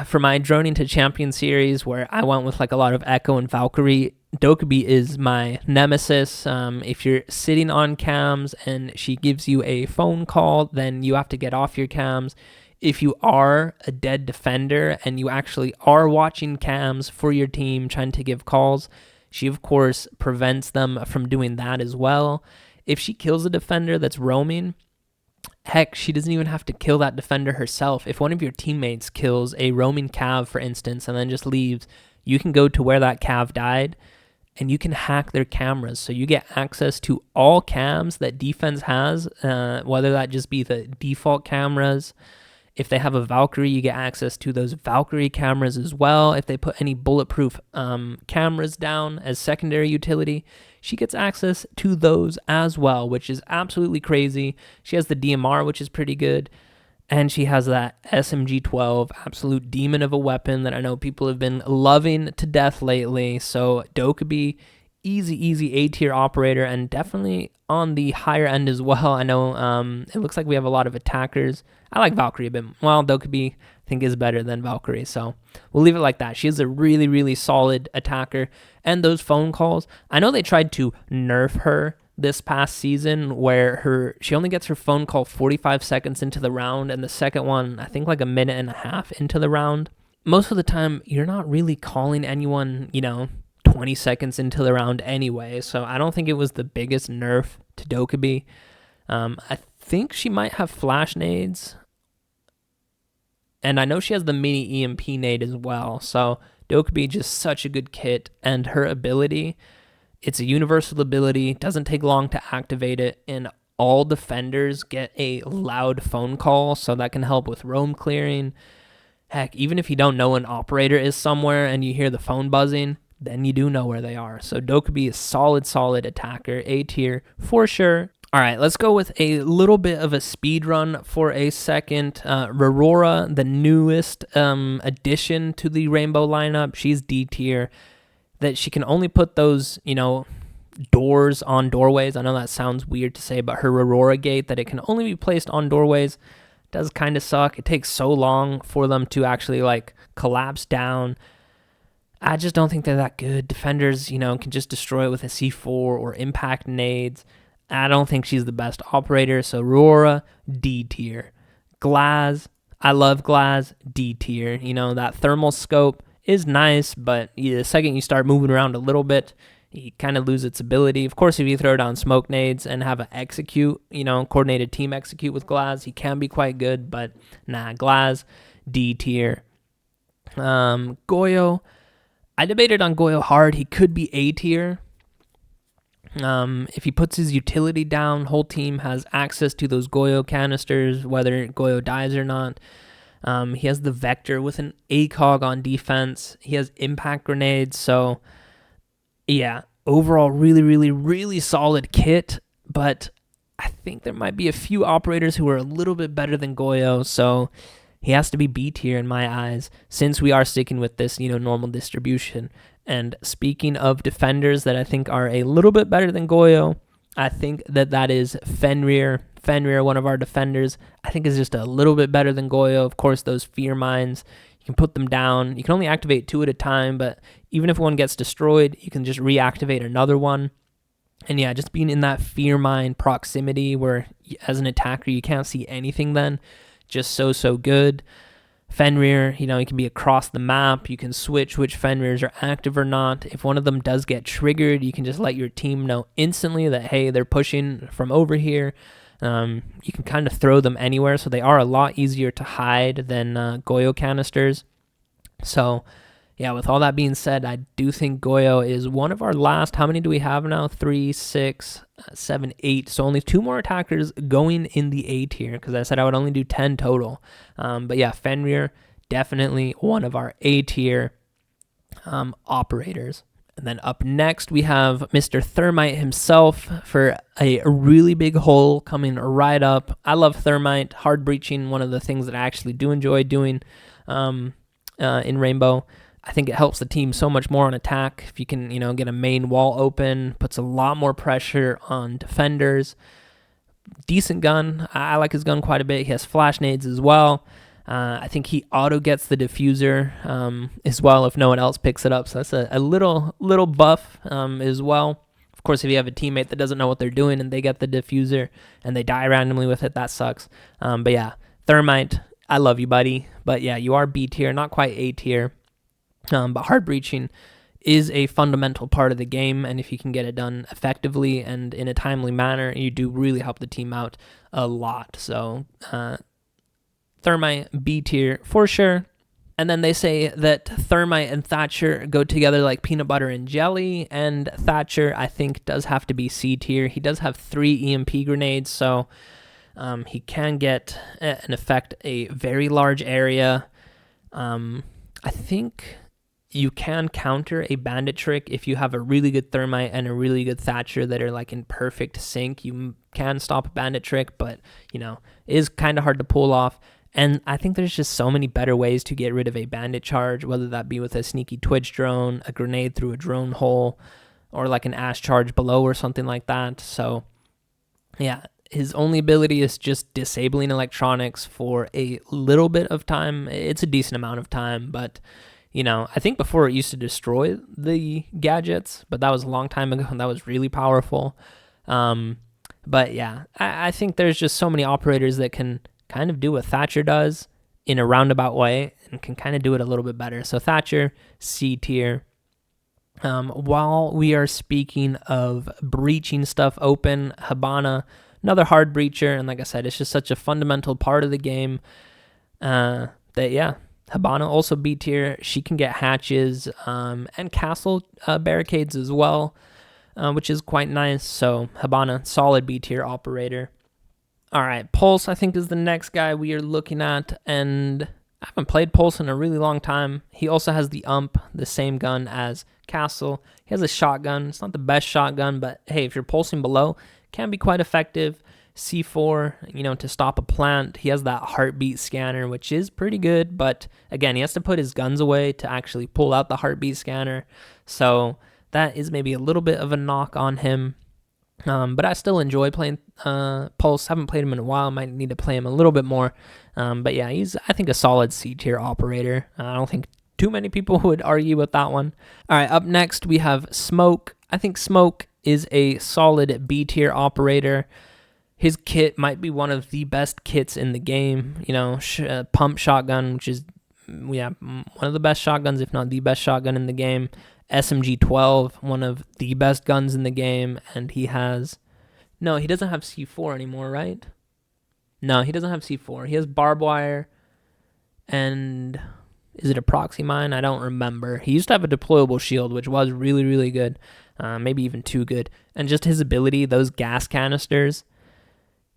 for my Droning to Champion series, where I went with like a lot of Echo and Valkyrie, Dokkaebi is my nemesis. If you're sitting on cams and she gives you a phone call, then you have to get off your cams. If you are a dead defender and you actually are watching cams for your team trying to give calls, she of course prevents them from doing that as well. If she kills a defender that's roaming, heck, she doesn't even have to kill that defender herself. If one of your teammates kills a roaming cav, for instance, and then just leaves, you can go to where that cav died and you can hack their cameras. So you get access to all cams that defense has, whether that just be the default cameras. If they have a Valkyrie, you get access to those Valkyrie cameras as well. If they put any bulletproof cameras down as secondary utility, she gets access to those as well, which is absolutely crazy. She has the DMR, which is pretty good. And she has that SMG-12, absolute demon of a weapon that I know people have been loving to death lately. So Dokkaebi, easy A-tier operator, and definitely on the higher end as well. I know it looks like we have a lot of attackers. I like Valkyrie a bit. Well, Dokkaebi, I think, is better than Valkyrie, so we'll leave it like that. She is a really solid attacker. And those phone calls, I know they tried to nerf her this past season, where she only gets her phone call 45 seconds into the round, and the second one, I think, like a minute and a half into the round. Most of the time, you're not really calling anyone, 20 seconds into the round anyway, so I don't think it was the biggest nerf to Dokkaebi. I think she might have flash nades, and I know she has the mini EMP nade as well, so Dokkaebi, just such a good kit, and her ability, it's a universal ability, doesn't take long to activate it, and all defenders get a loud phone call, so that can help with roam clearing. Heck, even if you don't know an operator is somewhere and you hear the phone buzzing, then you do know where they are. So Dokkaebi is solid attacker, A tier for sure. All right, let's go with a little bit of a speed run for a second. Aurora, the newest addition to the Rainbow lineup, she's D tier. That she can only put those, doors on doorways. I know that sounds weird to say, but her Aurora gate, that it can only be placed on doorways, does kind of suck. It takes so long for them to actually collapse down. I just don't think they're that good. Defenders, can just destroy it with a C4 or impact nades. I don't think she's the best operator, so Aurora, D tier. Glaz, I love Glaz, D tier. That thermal scope is nice, but the second you start moving around a little bit, you kind of lose its ability. Of course, if you throw down smoke nades and have an execute, coordinated team execute with Glaz, he can be quite good, but nah, Glaz, D tier. Goyo, I debated on Goyo hard. He could be A tier. If he puts his utility down, whole team has access to those Goyo canisters, whether Goyo dies or not. He has the Vector with an ACOG on defense. He has impact grenades. So, yeah, overall, really, really, really solid kit. But I think there might be a few operators who are a little bit better than Goyo. So, he has to be B tier in my eyes, since we are sticking with this, normal distribution. And speaking of defenders that I think are a little bit better than Goyo, I think that is Fenrir. Fenrir, one of our defenders, I think is just a little bit better than Goyo. Of course, those fear mines, you can put them down. You can only activate 2 at a time, but even if one gets destroyed, you can just reactivate another one. And yeah, just being in that fear mine proximity where as an attacker, you can't see anything then, just so good. Fenrir, he can be across the map. You can switch which Fenrirs are active or not. If one of them does get triggered, you can just let your team know instantly that, hey, they're pushing from over here. You can kind of throw them anywhere, so they are a lot easier to hide than Goyo canisters. So, yeah, with all that being said, I do think Goyo is one of our last. How many do we have now? 3, 6, 7, 8. So only 2 more attackers going in the A tier, because I said I would only do 10 total. But yeah, Fenrir, definitely one of our A tier operators. And then up next, we have Mr. Thermite himself for a really big hole coming right up. I love Thermite. Hard breaching, one of the things that I actually do enjoy doing in Rainbow. I think it helps the team so much more on attack. If you can, get a main wall open, puts a lot more pressure on defenders. Decent gun. I like his gun quite a bit. He has flash nades as well. I think he auto gets the diffuser as well if no one else picks it up. So that's a little buff as well. Of course, if you have a teammate that doesn't know what they're doing and they get the diffuser and they die randomly with it, that sucks. But yeah, Thermite, I love you, buddy. But yeah, you are B tier, not quite A tier. But hard breaching is a fundamental part of the game, and if you can get it done effectively and in a timely manner, you do really help the team out a lot. So Thermite, B tier for sure. And then they say that Thermite and Thatcher go together like peanut butter and jelly, and Thatcher, I think, does have to be C tier. He does have 3 EMP grenades, so he can get and affect a very large area. I think you can counter a Bandit trick if you have a really good Thermite and a really good Thatcher that are like in perfect sync. You can stop a Bandit trick, but it is kind of hard to pull off. And I think there's just so many better ways to get rid of a Bandit charge, whether that be with a sneaky Twitch drone, a grenade through a drone hole, or like an Ash charge below or something like that. So yeah, his only ability is just disabling electronics for a little bit of time. It's a decent amount of time, but I think before it used to destroy the gadgets, but that was a long time ago, and that was really powerful. But yeah, I think there's just so many operators that can kind of do what Thatcher does in a roundabout way and can kind of do it a little bit better. So Thatcher, C tier. While we are speaking of breaching stuff open, Hibana, another hard breacher, and like I said, it's just such a fundamental part of the game that, yeah, Hibana also B tier. She can get hatches and castle barricades as well, which is quite nice. So Hibana, solid B tier operator. All right, Pulse, I think, is the next guy we are looking at, and I haven't played Pulse in a really long time. He also has the the same gun as Castle. He has a shotgun. It's not the best shotgun, but hey, if you're pulsing below, it can be quite effective. C4, to stop a plant. He has that heartbeat scanner, which is pretty good, but again, he has to put his guns away to actually pull out the heartbeat scanner. So that is maybe a little bit of a knock on him. But I still enjoy playing Pulse. Haven't played him in a while. Might need to play him a little bit more. But yeah, he's, I think, a solid C tier operator. I don't think too many people would argue with that one. All right, up next we have Smoke. I think Smoke is a solid B tier operator. His kit might be one of the best kits in the game. Pump shotgun, which is one of the best shotguns, if not the best shotgun in the game. SMG-12, one of the best guns in the game, and he doesn't have C4 anymore, right? No, he doesn't have C4. He has barbed wire, and Is it a proxy mine? I don't remember. He used to have a deployable shield, which was really, really good. Maybe even too good. And just his ability, those gas canisters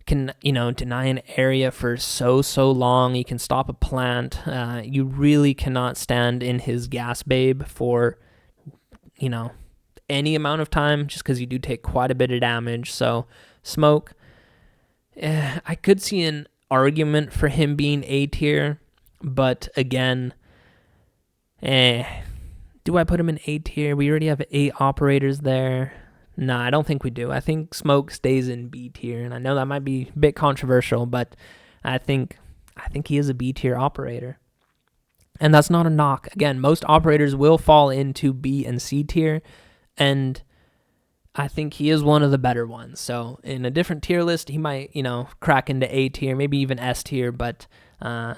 can, deny an area for so long. He can stop a plant. You really cannot stand in his gas babe for, any amount of time, just because you do take quite a bit of damage. So smoke, I could see an argument for him being A tier, but again, do I put him in A tier? We already have 8 operators there. No, I don't think we do. I think Smoke stays in B tier, and I know that might be a bit controversial, but I think he is a B tier operator. And that's not a knock. Again, most operators will fall into B and C tier, and I think he is one of the better ones. So in a different tier list, he might, crack into A tier, maybe even S tier, but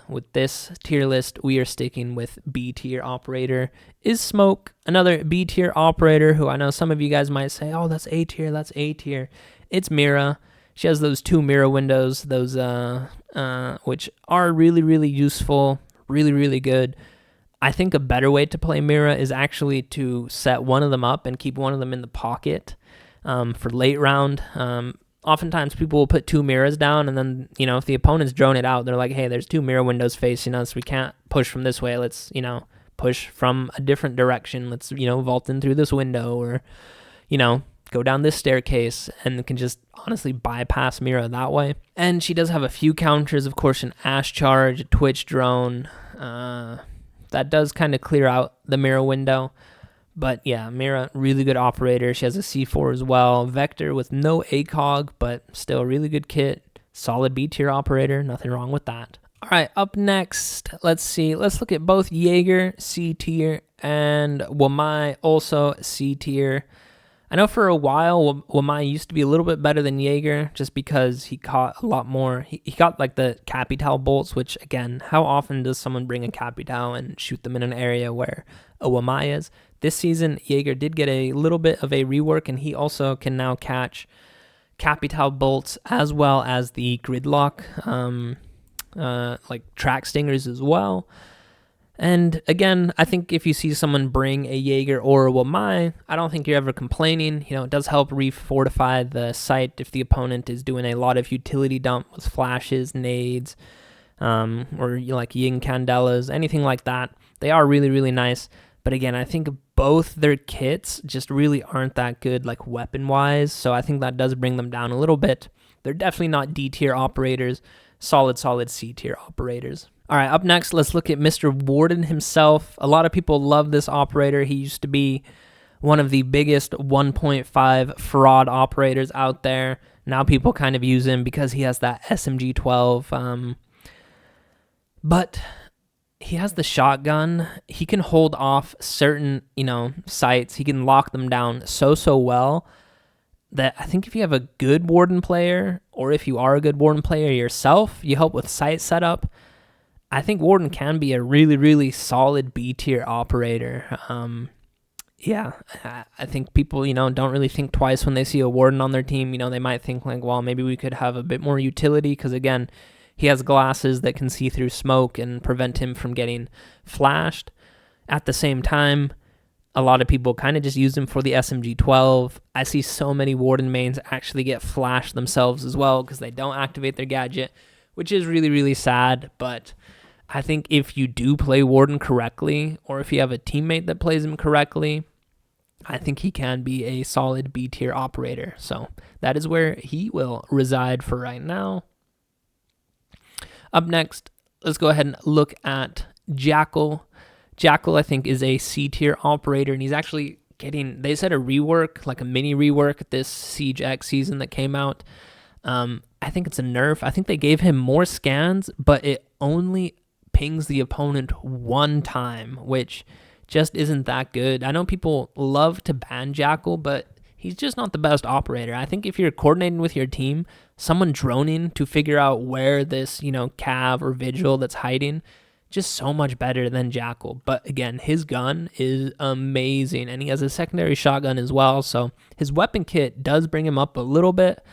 with this tier list, we are sticking with B tier operator. Is Smoke another B tier operator who I know some of you guys might say, oh, that's A tier, that's A tier. It's Mira. She has those 2 Mira windows, those which are really, really useful, really, really good. I think a better way to play Mira is actually to set one of them up and keep one of them in the pocket for late round. Oftentimes people will put 2 mirrors down, and then, if the opponents drone it out, they're like, hey, there's 2 mirror windows facing us. We can't push from this way. Let's, push from a different direction. Let's, vault in through this window, or, go down this staircase, and can just honestly bypass Mira that way. And she does have a few counters, of course, an Ash Charge, a Twitch Drone. That does kind of clear out the Mira window. But yeah, Mira, really good operator. She has a C4 as well. Vector with no ACOG, but still a really good kit. Solid B tier operator. Nothing wrong with that. All right, up next, let's see. Let's look at both Jaeger, C tier, and Wamai, also C tier. I know for a while, Wamai used to be a little bit better than Jaeger, just because he caught a lot more. He got like the Capitao bolts, which again, how often does someone bring a Capitao and shoot them in an area where a Wamai is? This season, Jaeger did get a little bit of a rework, and he also can now catch Capitao bolts as well as the gridlock, like track stingers as well. And again, I think if you see someone bring a Jaeger or a Wamai, I don't think you're ever complaining. It does help refortify the site if the opponent is doing a lot of utility dump with flashes, nades, or like Yin Candelas, anything like that. They are really, really nice. But again, I think both their kits just really aren't that good, like weapon-wise. So I think that does bring them down a little bit. They're definitely not D-tier operators. Solid C-tier operators. All right, up next, let's look at Mr. Warden himself. A lot of people love this operator. He used to be one of the biggest 1.5 fraud operators out there. Now people kind of use him because he has that SMG-12. But he has the shotgun. He can hold off certain, sites. He can lock them down so well that I think if you have a good Warden player, or if you are a good Warden player yourself, you help with site setup, I think Warden can be a really, really solid B-tier operator. Yeah, I think people, don't really think twice when they see a Warden on their team. They might think like, well, maybe we could have a bit more utility, because again, he has glasses that can see through smoke and prevent him from getting flashed. At the same time, a lot of people kind of just use him for the SMG-12. I see so many Warden mains actually get flashed themselves as well because they don't activate their gadget, which is really, really sad. But I think if you do play Warden correctly, or if you have a teammate that plays him correctly, I think he can be a solid B-tier operator. So that is where he will reside for right now. Up next, let's go ahead and look at Jackal. Jackal, I think, is a C-tier operator, and he's actually getting, they said a rework, like a mini rework this Siege X season that came out. I think it's a nerf. I think they gave him more scans, but it only pings the opponent one time, which just isn't that good. I know people love to ban Jackal, but he's just not the best operator. I think if you're coordinating with your team, someone droning to figure out where this, Cav or Vigil that's hiding, just so much better than Jackal. But again, his gun is amazing, and he has a secondary shotgun as well, so his weapon kit does bring him up a little bit,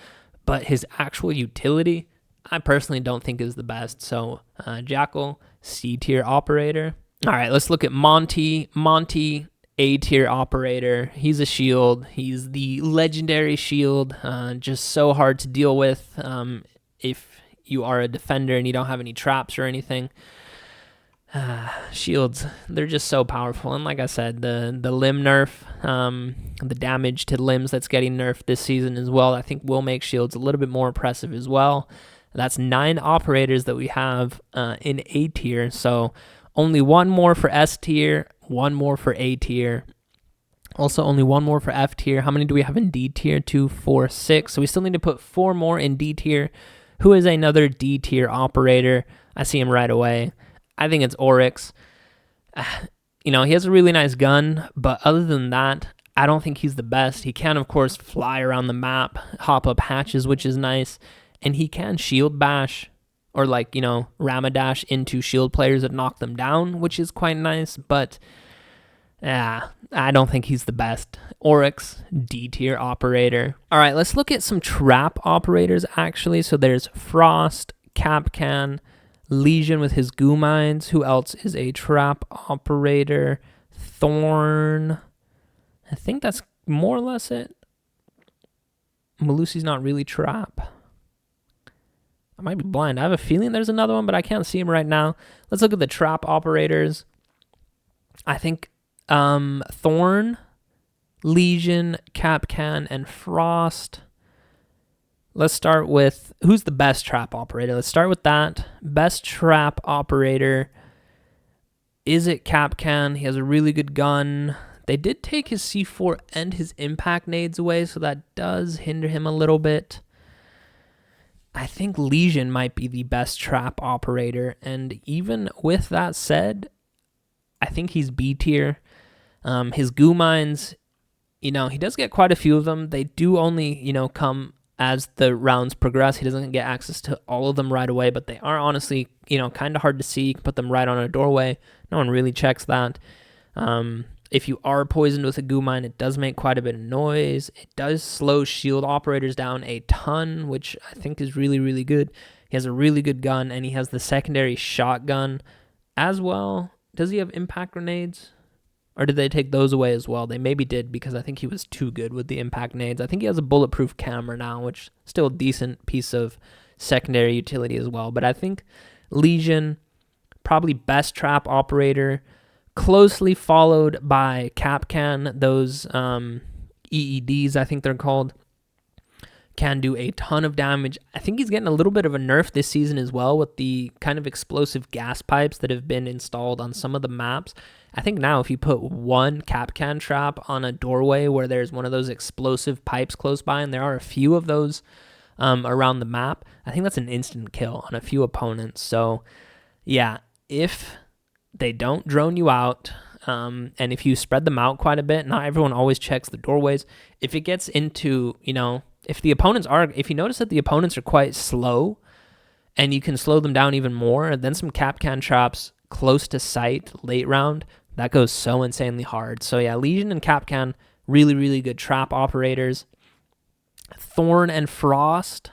but his actual utility, I personally don't think is the best. So Jackal, C-tier operator. All right, let's look at Monty. Monty, A tier operator. He's a shield. He's the legendary shield. Just so hard to deal with if you are a defender and you don't have any traps or anything. Shields, they're just so powerful. And like I said, the limb nerf, the damage to limbs that's getting nerfed this season as well, I think will make shields a little bit more oppressive as well. That's 9 operators that we have in A tier. So only 1 more for S tier, 1 more for A tier. Also, only 1 more for F tier. How many do we have in D tier? 2, 4, 6. So we still need to put 4 more in D tier. Who is another D tier operator? I see him right away. I think it's Oryx. He has a really nice gun, but other than that, I don't think he's the best. He can, of course, fly around the map, hop up hatches, which is nice, and he can shield bash or Ramadash into shield players and knock them down, which is quite nice, but I don't think he's the best. Oryx, D tier operator. All right, let's look at some trap operators, actually. So there's Frost, Capcan, Legion with his goo mines. Who else is a trap operator? Thorn. I think that's more or less it. Malusi's not really trap. I might be blind. I have a feeling there's another one, but I can't see him right now. Let's look at the trap operators. I think Thorn, Legion, Capcan, and Frost. Let's start with, who's the best trap operator? Let's start with that. Best trap operator. Is it Capcan? He has a really good gun. They did take his C4 and his impact nades away, so that does hinder him a little bit. I think Legion might be the best trap operator, and even with that said, I think he's B tier. His goo mines, he does get quite a few of them. They do only, come as the rounds progress. He doesn't get access to all of them right away, but they are honestly, kind of hard to see. You can put them right on a doorway. No one really checks that. If you are poisoned with a goo mine, it does make quite a bit of noise. It does slow shield operators down a ton, which I think is really, really good. He has a really good gun, and he has the secondary shotgun as well. Does he have impact grenades? Or did they take those away as well? They maybe did, because I think he was too good with the impact nades. I think he has a bulletproof camera now, which is still a decent piece of secondary utility as well. But I think Legion, probably best trap operator, closely followed by Capcan. Those EEDs, I think they're called, can do a ton of damage. I think he's getting a little bit of a nerf this season as well with the kind of explosive gas pipes that have been installed on some of the maps. I think now if you put one Capcan trap on a doorway where there's one of those explosive pipes close by, and there are a few of those around the map, I think that's an instant kill on a few opponents. So yeah, if they don't drone you out, and if you spread them out quite a bit, not everyone always checks the doorways. If it gets into, if you notice that the opponents are quite slow, and you can slow them down even more, then some Capcan traps close to sight late round, that goes so insanely hard. So yeah, Legion and Capcan, really, really good trap operators. Thorn and Frost.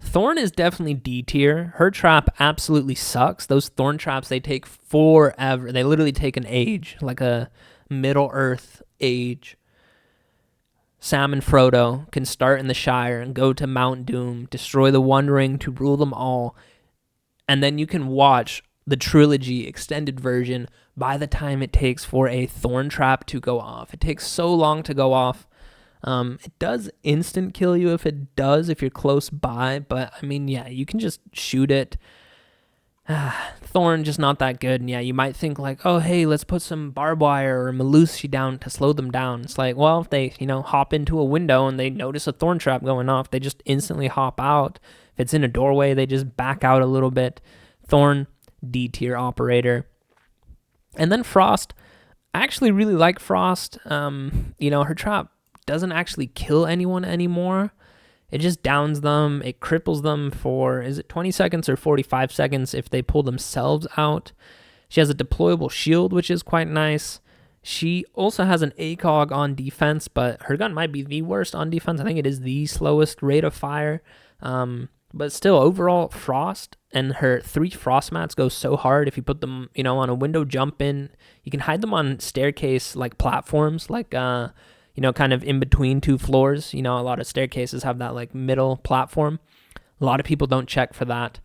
Thorn is definitely D tier. Her trap absolutely sucks. Those Thorn traps, they take forever. They literally take an age, like a Middle Earth age. Sam and Frodo can start in the Shire and go to Mount Doom, destroy the One Ring to rule them all, and then you can watch the trilogy extended version by the time it takes for a Thorn trap to go off. It takes so long to go off. It does instant kill you if you're close by, but I mean, yeah, you can just shoot it. Thorn just not that good, and yeah, you might think like, oh hey, let's put some barbed wire or Malusi down to slow them down. It's like, well, if they hop into a window and they notice a Thorn trap going off, they just instantly hop out. If it's in a doorway, they just back out a little bit. Thorn, D tier operator. And then Frost, I actually really like Frost. Her trap doesn't actually kill anyone anymore. It just downs them. It cripples them for, is it 20 seconds or 45 seconds if they pull themselves out. She has a deployable shield, which is quite nice. She also has an ACOG on defense, but her gun might be the worst on defense. I think it is the slowest rate of fire. But still, overall, Frost and her 3 Frost mats go so hard. If you put them, on a window jump in, you can hide them on staircase like platforms, like kind of in between 2 floors. A lot of staircases have that like middle platform. A lot of people don't check for that.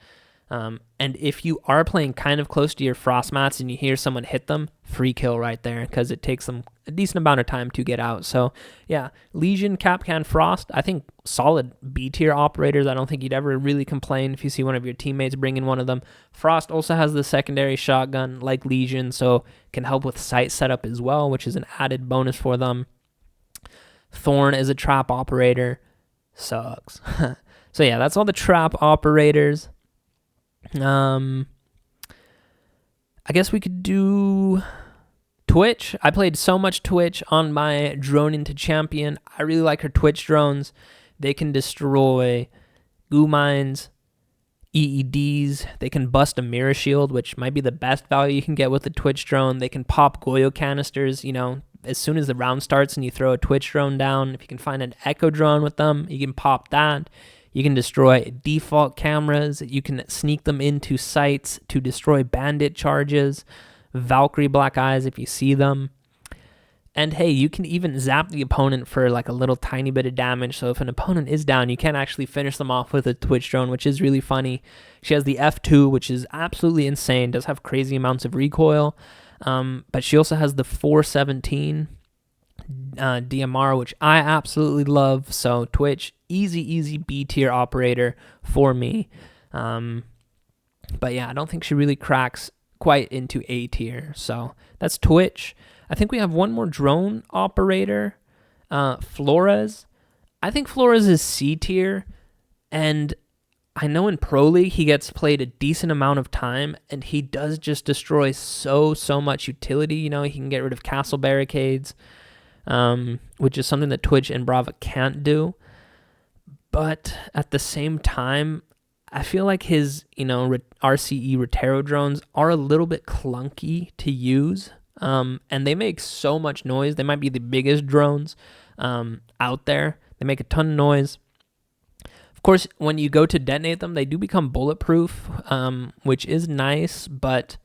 And if you are playing kind of close to your frost mats and you hear someone hit them, free kill right there, because it takes them a decent amount of time to get out. So yeah, Legion, Capcan, Frost, I think solid B tier operators. I don't think you'd ever really complain if you see one of your teammates bring in one of them. Frost also has the secondary shotgun like Legion, so can help with sight setup as well, which is an added bonus for them. Thorn is a trap operator. Sucks. So yeah, that's all the trap operators. I guess we could do Twitch. I played so much Twitch on my drone into champion. I really like her Twitch drones. They can destroy goo mines, EEDs. They can bust a mirror shield, which might be the best value you can get with a Twitch drone. They can pop Goyo canisters, as soon as the round starts and you throw a Twitch drone down. If you can find an Echo drone with them, you can pop that. You can destroy default cameras. You can sneak them into sites to destroy bandit charges, Valkyrie black eyes if you see them. And hey, you can even zap the opponent for like a little tiny bit of damage. So if an opponent is down, you can't actually finish them off with a Twitch drone, which is really funny. She has the F2, which is absolutely insane. Does have crazy amounts of recoil. But she also has the 417 DMR, which I absolutely love. So Twitch, easy B tier operator for me. But yeah, I don't think she really cracks quite into A tier. So that's Twitch. I think we have one more drone operator, Flores. I think Flores is C tier, and I know in Pro League he gets played a decent amount of time, and he does just destroy so much utility. He can get rid of castle barricades, which is something that Twitch and Brava can't do. But at the same time, I feel like his, RCE Rotero drones are a little bit clunky to use, and they make so much noise. They might be the biggest drones out there. They make a ton of noise. Of course, when you go to detonate them, they do become bulletproof, which is nice, but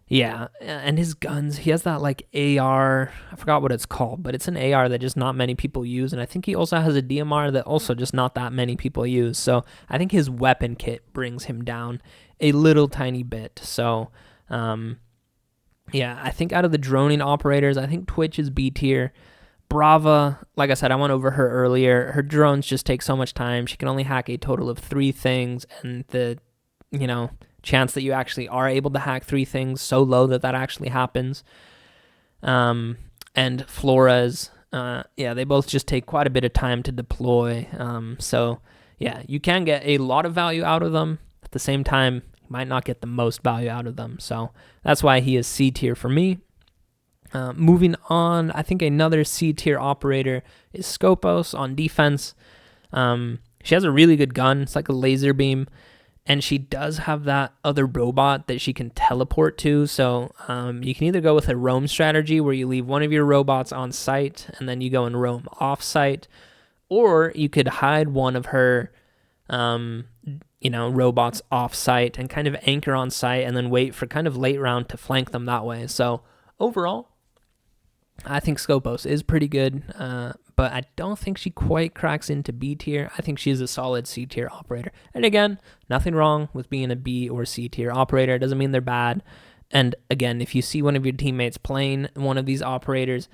yeah, and his guns, he has that like AR, I forgot what it's called, but it's an AR that just not many people use, and I think he also has a DMR that also just not that many people use, so I think his weapon kit brings him down a little tiny bit. So yeah, I think out of the droning operators, I think Twitch is B tier. Brava, like I said, I went over her earlier. Her drones just take so much time. She can only hack a total of 3 things, and the, chance that you actually are able to hack 3 things so low that actually happens. And Flores, they both just take quite a bit of time to deploy. So yeah, you can get a lot of value out of them. At the same time, you might not get the most value out of them. So that's why he is C tier for me. Moving on, I think another C tier operator is Scopos on defense. She has a really good gun. It's like a laser beam, and she does have that other robot that she can teleport to. So you can either go with a roam strategy where you leave one of your robots on site and then you go and roam off site, or you could hide one of her robots off site and kind of anchor on site and then wait for kind of late round to flank them that way. So overall, I think Scopos is pretty good, but I don't think she quite cracks into B tier. I think she's a solid C tier operator. And again, nothing wrong with being a B or C tier operator. It doesn't mean they're bad. And again, if you see one of your teammates playing one of these operators,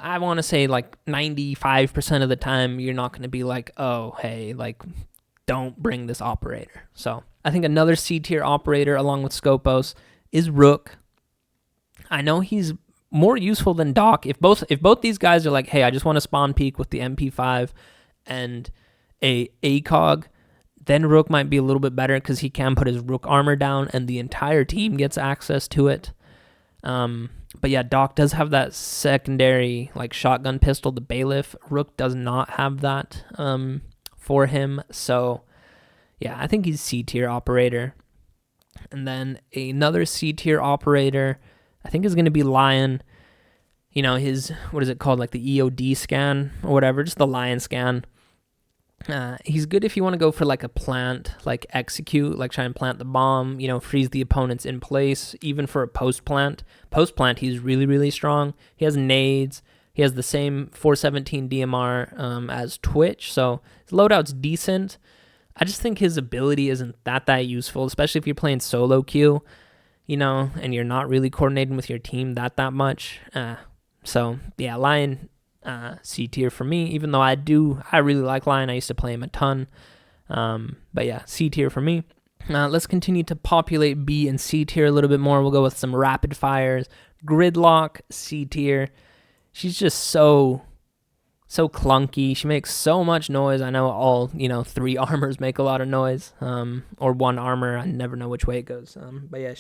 I want to say like 95% of the time, you're not going to be like, oh, hey, like, don't bring this operator. So I think another C tier operator along with Scopos is Rook. I know he's more useful than Doc. If both these guys are like, hey, I just want to spawn peek with the MP5 and a ACOG, then Rook might be a little bit better because he can put his Rook armor down and the entire team gets access to it. But yeah, Doc does have that secondary like shotgun pistol, the Bailiff. Rook does not have that for him. So yeah, I think he's C tier operator. And then another C tier operator, I think is going to be Lion. His, what is it called? Like the EOD scan or whatever, just the Lion scan. He's good if you want to go for like a plant, like execute, like try and plant the bomb, freeze the opponents in place, even for a post plant. Post plant, he's really, really strong. He has nades. He has the same 417 DMR as Twitch, so his loadout's decent. I just think his ability isn't that useful, especially if you're playing solo queue, and you're not really coordinating with your team that much. So, yeah, Lion, C tier for me, even though I really like Lion. I used to play him a ton. But yeah, C tier for me. Let's continue to populate B and C tier a little bit more. We'll go with some rapid fires. Gridlock, C tier. She's just so clunky. She makes so much noise. I know all, 3 armors make a lot of noise, or 1 armor. I never know which way it goes. But yeah,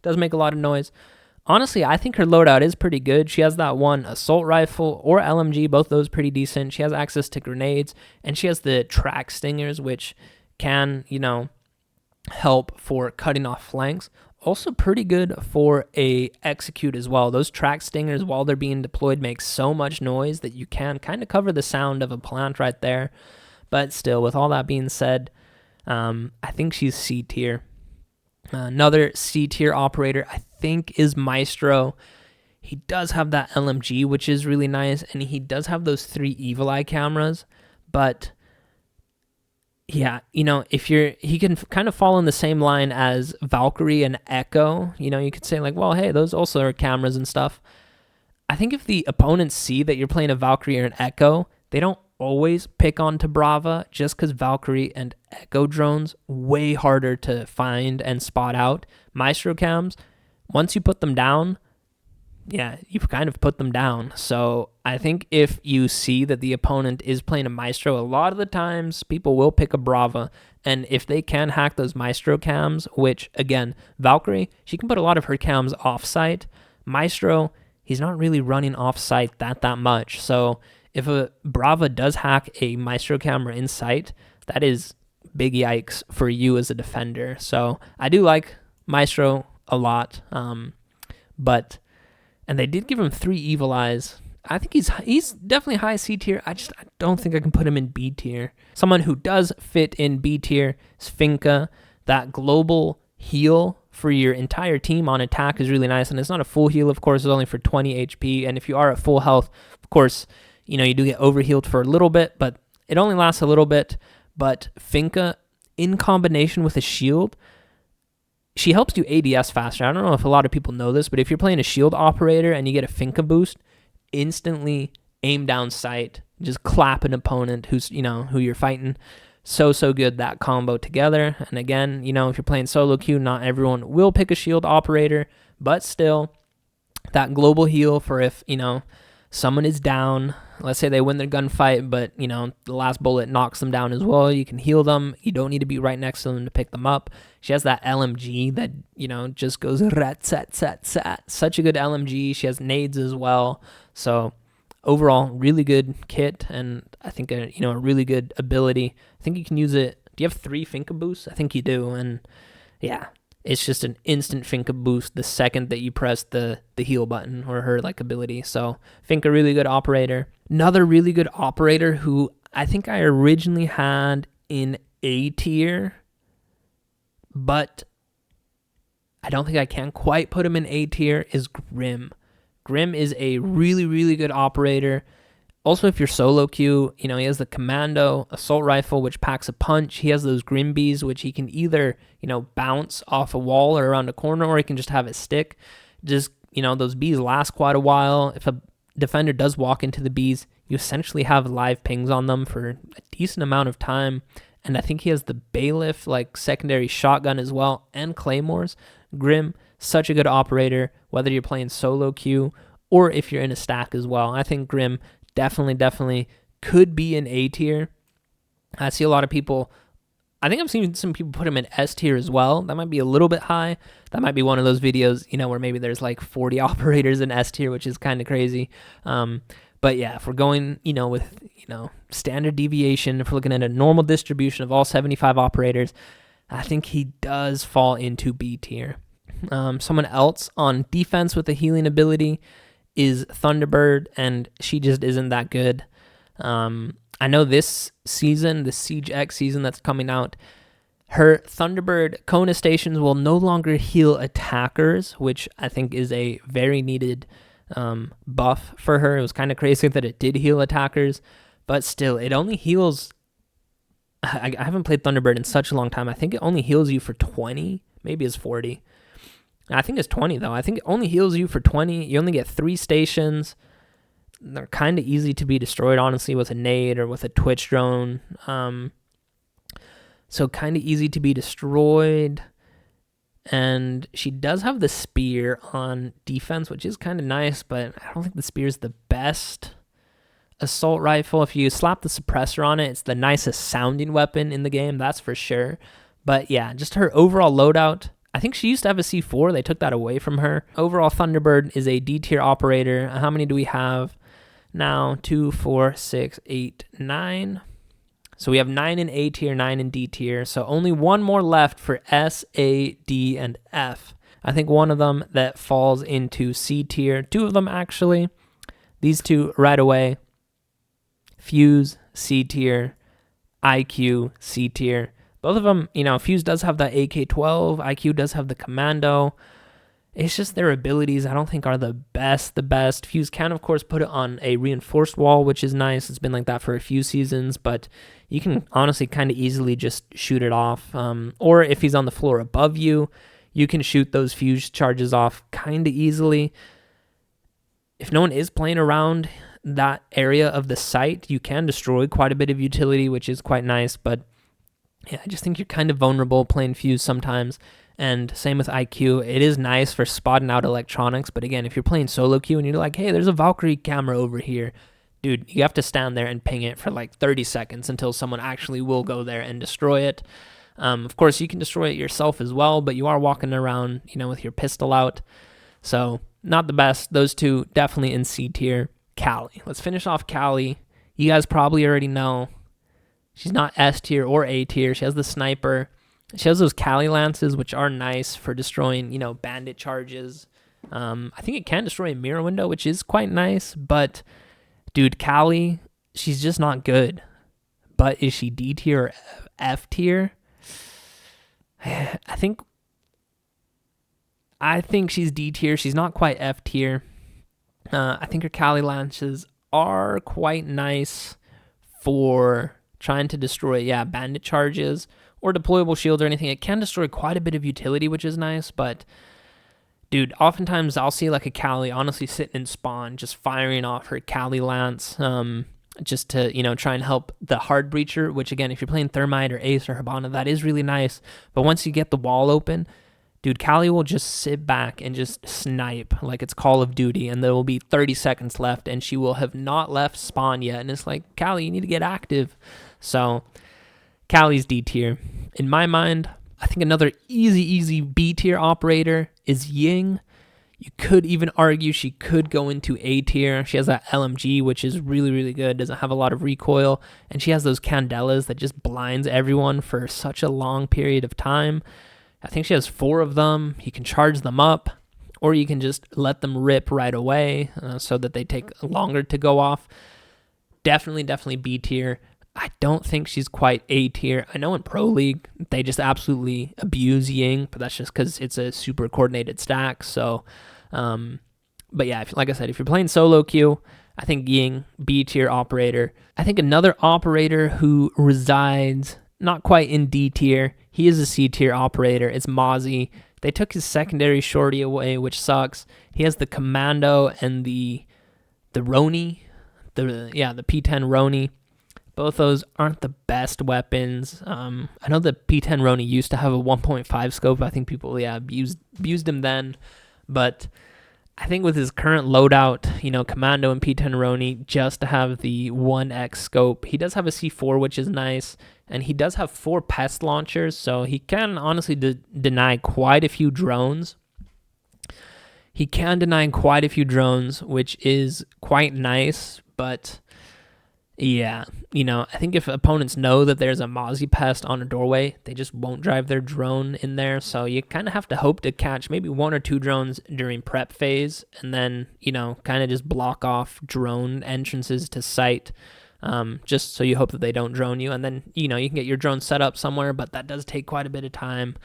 does make a lot of noise. Honestly, I think her loadout is pretty good. She has that one assault rifle or LMG, both those pretty decent. She has access to grenades, and she has the track stingers, which can, help for cutting off flanks. Also pretty good for a execute as well. Those track stingers, while they're being deployed, make so much noise that you can kind of cover the sound of a plant right there. But still, with all that being said, I think she's C tier. Another C tier operator, I think, is Maestro. He does have that LMG, which is really nice, and he does have those 3 Evil Eye cameras, but yeah, he can kind of fall in the same line as Valkyrie and Echo. You could say like, well, hey, those also are cameras and stuff. I think if the opponents see that you're playing a Valkyrie or an Echo, they don't always pick onto Brava, just because Valkyrie and Echo drones way harder to find and spot out. Maestro cams, once you put them down, yeah, you kind of put them down. So I think if you see that the opponent is playing a Maestro, a lot of the times people will pick a Brava. And if they can hack those Maestro cams, which again, Valkyrie, she can put a lot of her cams off-site. Maestro, he's not really running off-site that much. So if a Brava does hack a Maestro camera in sight, that is big yikes for you as a defender. So I do like Maestro a lot, and they did give him 3 Evil Eyes. I think he's definitely high C tier. I don't think I can put him in B tier. Someone who does fit in B tier is Finka. That global heal for your entire team on attack is really nice, and it's not a full heal, of course. It's only for 20 HP, and if you are at full health, of course, you do get overhealed for a little bit, but it only lasts a little bit. But Finka, in combination with a shield, she helps do ADS faster. I don't know if a lot of people know this, but if you're playing a shield operator and you get a Finka boost, instantly aim down sight, just clap an opponent who's, who you're fighting. So good, that combo together. And again, if you're playing solo queue, not everyone will pick a shield operator, but still, that global heal for if, someone is down, let's say they win their gunfight, but, the last bullet knocks them down as well. You can heal them. You don't need to be right next to them to pick them up. She has that LMG that, just goes rat-sat-sat-sat. Such a good LMG. She has nades as well. So overall, really good kit, and I think, a really good ability. I think you can use it. Do you have 3 Finka boosts? I think you do, and yeah. It's just an instant Finka boost the second that you press the heal button or her ability. So Finka, really good operator. Another really good operator who I think I originally had in A tier, but I don't think I can quite put him in A tier, is Grim. Grim is a really, really good operator. Also, if you're solo queue, he has the Commando assault rifle, which packs a punch. He has those Grimbees, which he can either, bounce off a wall or around a corner, or he can just have it stick. Just, those bees last quite a while. If a defender does walk into the bees, you essentially have live pings on them for a decent amount of time. And I think he has the Bailiff, secondary shotgun as well, and Claymores. Grim, such a good operator, whether you're playing solo queue or if you're in a stack as well. I think Grim definitely could be an A tier. I see a lot of people, I think I've seen some people put him in S tier as well. That might be a little bit high. That might be one of those videos, where maybe there's 40 operators in S tier, which is kind of crazy. But yeah, if we're going, with, standard deviation, if we're looking at a normal distribution of all 75 operators, I think he does fall into B tier. Someone else on defense with a healing ability is Thunderbird, and she just isn't that good. I know this season, the Siege X season that's coming out, her Thunderbird Kona stations will no longer heal attackers, which I think is a very needed buff for her. It was kind of crazy that it did heal attackers, but still, it only heals. I haven't played Thunderbird in such a long time. I think it only heals you for 20, maybe it's 40. I think it's 20 though. I think it only heals you for 20. You only get 3 stations. They're kind of easy to be destroyed, honestly, with a nade or with a Twitch drone. So kind of easy to be destroyed. And she does have the spear on defense, which is kind of nice, but I don't think the spear is the best assault rifle. If you slap the suppressor on it, it's the nicest sounding weapon in the game, that's for sure. But yeah, just her overall loadout. I think she used to have a C4. They took that away from her. Overall, Thunderbird is a D tier operator. How many do we have now? 2, 4, 6, 8, 9. So we have 9 in A tier, 9 in D tier. So only one more left for S, A, D, and F. I think one of them that falls into C tier. 2 of them, actually. These 2 right away. Fuse, C tier. IQ, C tier. Both of them, Fuse does have that AK-12. IQ does have the Commando. It's just their abilities I don't think are the best. Fuse can, of course, put it on a reinforced wall, which is nice. It's been like that for a few seasons, but you can honestly kind of easily just shoot it off. Or if he's on the floor above you, you can shoot those Fuse charges off kind of easily. If no one is playing around that area of the site, you can destroy quite a bit of utility, which is quite nice, but yeah, I just think you're kind of vulnerable playing Fuse sometimes. And same with IQ. It is nice for spotting out electronics, but again, if you're playing solo queue and you're like, hey, there's a Valkyrie camera over here, dude, you have to stand there and ping it for like 30 seconds until someone actually will go there and destroy it. Of course, you can destroy it yourself as well, but you are walking around, with your pistol out. So not the best. Those 2 definitely in C tier. Callie. Let's finish off Callie. You guys probably already know she's not S tier or A tier. She has the sniper. She has those Callie lances, which are nice for destroying, bandit charges. I think it can destroy a mirror window, which is quite nice. But, dude, Callie, she's just not good. But is she D tier or F tier? I think she's D tier. She's not quite F tier. I think her Callie lances are quite nice for trying to destroy, bandit charges or deployable shields or anything. It can destroy quite a bit of utility, which is nice, but dude, oftentimes I'll see like a Callie honestly sitting in spawn, just firing off her Callie lance, just to, try and help the hard breacher, which again, if you're playing Thermite or Ace or Hibana, that is really nice. But once you get the wall open, dude, Callie will just sit back and just snipe like it's Call of Duty, and there will be 30 seconds left, and she will have not left spawn yet. And it's like, Callie, you need to get active. So Callie's D tier. In my mind, I think another easy B tier operator is Ying. You could even argue she could go into A tier. She has that LMG, which is really, really good. Doesn't have a lot of recoil. And she has those candelas that just blinds everyone for such a long period of time. I think she has 4 of them. You can charge them up, or you can just let them rip right away so that they take longer to go off. Definitely B tier. I don't think she's quite A tier. I know in Pro League, they just absolutely abuse Ying, but that's just because it's a super coordinated stack. So, but yeah, like I said, if you're playing solo queue, I think Ying, B tier operator. I think another operator who resides not quite in D tier, he is a C tier operator. It's Mozzie. They took his secondary shorty away, which sucks. He has the Commando and the Roni, the P10 Roni. Both those aren't the best weapons. I know the P10 Roni used to have a 1.5 scope. I think people, abused him then. But I think with his current loadout, Commando and P10 Roni, just to have the 1x scope, he does have a C4, which is nice. And he does have 4 pest launchers, so he can honestly deny quite a few drones. Which is quite nice, but yeah, I think if opponents know that there's a Mozzie pest on a doorway, they just won't drive their drone in there. So you kind of have to hope to catch maybe 1 or 2 drones during prep phase, and then, kind of just block off drone entrances to site. just so you hope that they don't drone you. And then, you can get your drone set up somewhere, but that does take quite a bit of time.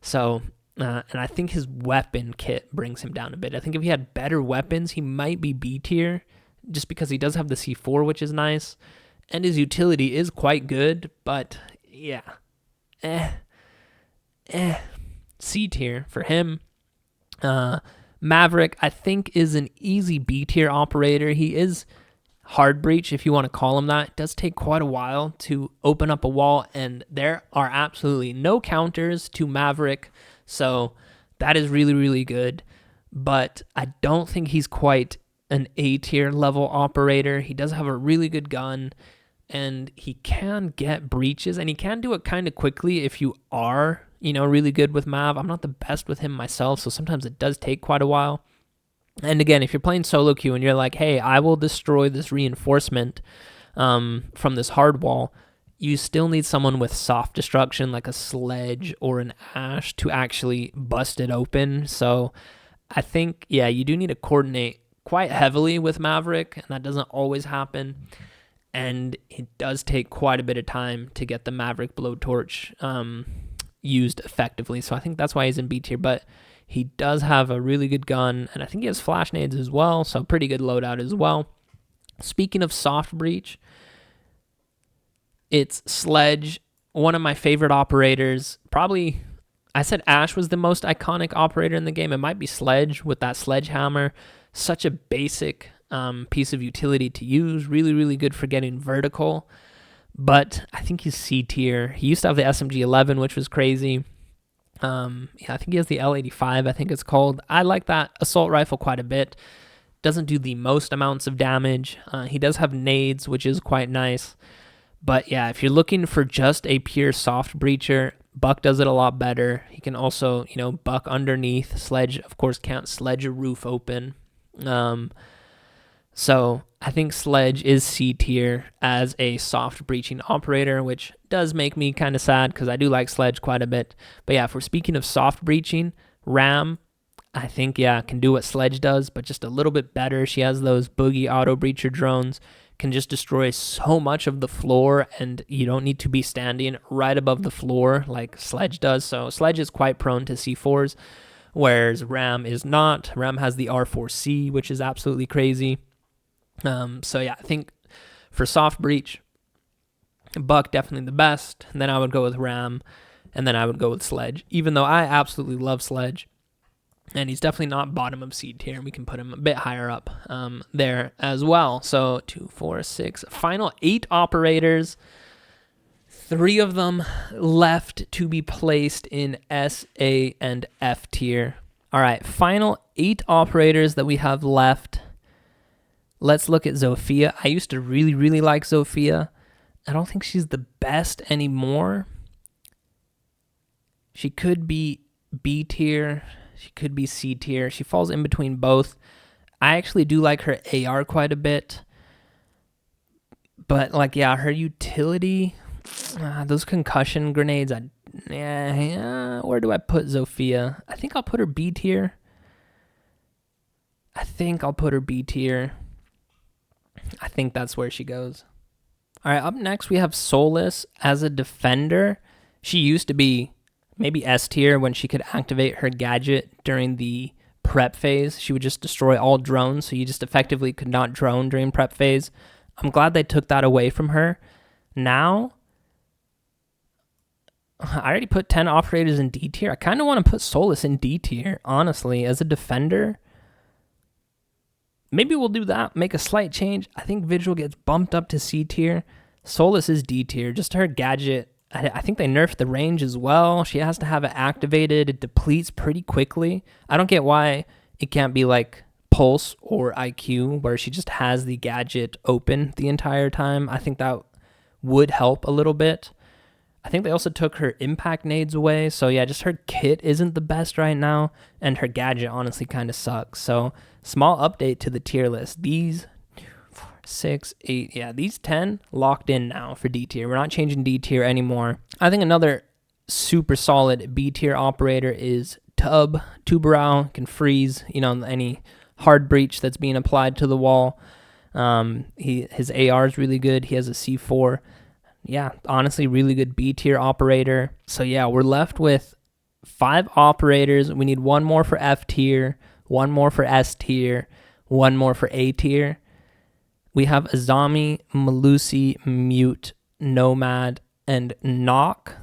So, and I think his weapon kit brings him down a bit. I think if he had better weapons, he might be B tier, just because he does have the C4, which is nice. And his utility is quite good, but yeah. C tier for him. Maverick, I think, is an easy B tier operator. He is hard breach, if you want to call him that. It does take quite a while to open up a wall, and there are absolutely no counters to Maverick, so that is really, really good. But I don't think he's quite an A tier level operator. He does have a really good gun, and he can get breaches, and he can do it kind of quickly if you are, really good with Mav. I'm not the best with him myself, so sometimes it does take quite a while. And again, if you're playing solo queue and you're like, hey, I will destroy this reinforcement from this hard wall, you still need someone with soft destruction like a Sledge or an Ash to actually bust it open. So I think, yeah, you do need to coordinate quite heavily with Maverick, and that doesn't always happen. And it does take quite a bit of time to get the Maverick blowtorch used effectively. So I think that's why he's in B tier, but he does have a really good gun, and I think he has flash nades as well, so pretty good loadout as well. Speaking of soft breach, it's Sledge, one of my favorite operators. Probably, I said Ash was the most iconic operator in the game. It might be Sledge with that sledgehammer. Such a basic piece of utility to use. Really, really good for getting vertical. But I think he's C tier. He used to have the SMG-11, which was crazy. Yeah, I think he has the L85, I think it's called. I like that assault rifle quite a bit. Doesn't do the most amounts of damage. He does have nades, which is quite nice. But yeah, if you're looking for just a pure soft breacher, Buck does it a lot better. He can also, buck underneath. Sledge, of course, can't sledge a roof open. So I think Sledge is C tier as a soft breaching operator, which does make me kind of sad because I do like Sledge quite a bit. But yeah, if we're speaking of soft breaching, Ram, I think, yeah, can do what Sledge does, but just a little bit better. She has those boogie auto breacher drones, can just destroy so much of the floor, and you don't need to be standing right above the floor like Sledge does. So Sledge is quite prone to C4s, whereas Ram is not. Ram has the R4C, which is absolutely crazy. So yeah, I think for soft breach, Buck definitely the best, and then I would go with Ram, and then I would go with Sledge, even though I absolutely love Sledge, and he's definitely not bottom of seed tier. We can put him a bit higher up there as well. So 2, 4, 6, final 8 operators, 3 of them left to be placed in S, A, and F tier. All right, final 8 operators that we have left. Let's look at Zofia. I used to really, really like Zofia. I don't think she's the best anymore. She could be B tier. She could be C tier. She falls in between both. I actually do like her AR quite a bit. But, her utility, those concussion grenades, where do I put Zofia? I think I'll put her B tier. I think that's where she goes. All right, up next we have Soulless as a defender. She used to be maybe S tier when she could activate her gadget during the prep phase. She would just destroy all drones, so you just effectively could not drone during prep phase. I'm glad they took that away from her. Now, I already put 10 operators in D tier. I kind of want to put Soulless in D tier, honestly, as a defender. Maybe we'll do that, make a slight change. I think Vigil gets bumped up to C tier. Soulless is D tier. Just her gadget, I think they nerfed the range as well. She has to have it activated. It depletes pretty quickly. I don't get why it can't be like Pulse or IQ, where she just has the gadget open the entire time. I think that would help a little bit. I think they also took her impact nades away. So yeah, just her kit isn't the best right now, and her gadget honestly kind of sucks. So small update to the tier list. These 2, 4, 6, 8, yeah, these 10 locked in now for D tier. We're not changing D tier anymore. I think another super solid B tier operator is Tubarão. Can freeze, any hard breach that's being applied to the wall. His AR is really good. He has a C4. Yeah, honestly, really good B tier operator. So yeah, we're left with 5 operators. We need 1 more for F tier, 1 more for S tier, 1 more for A tier. We have Azami, Melusi, Mute, Nomad, and Knock.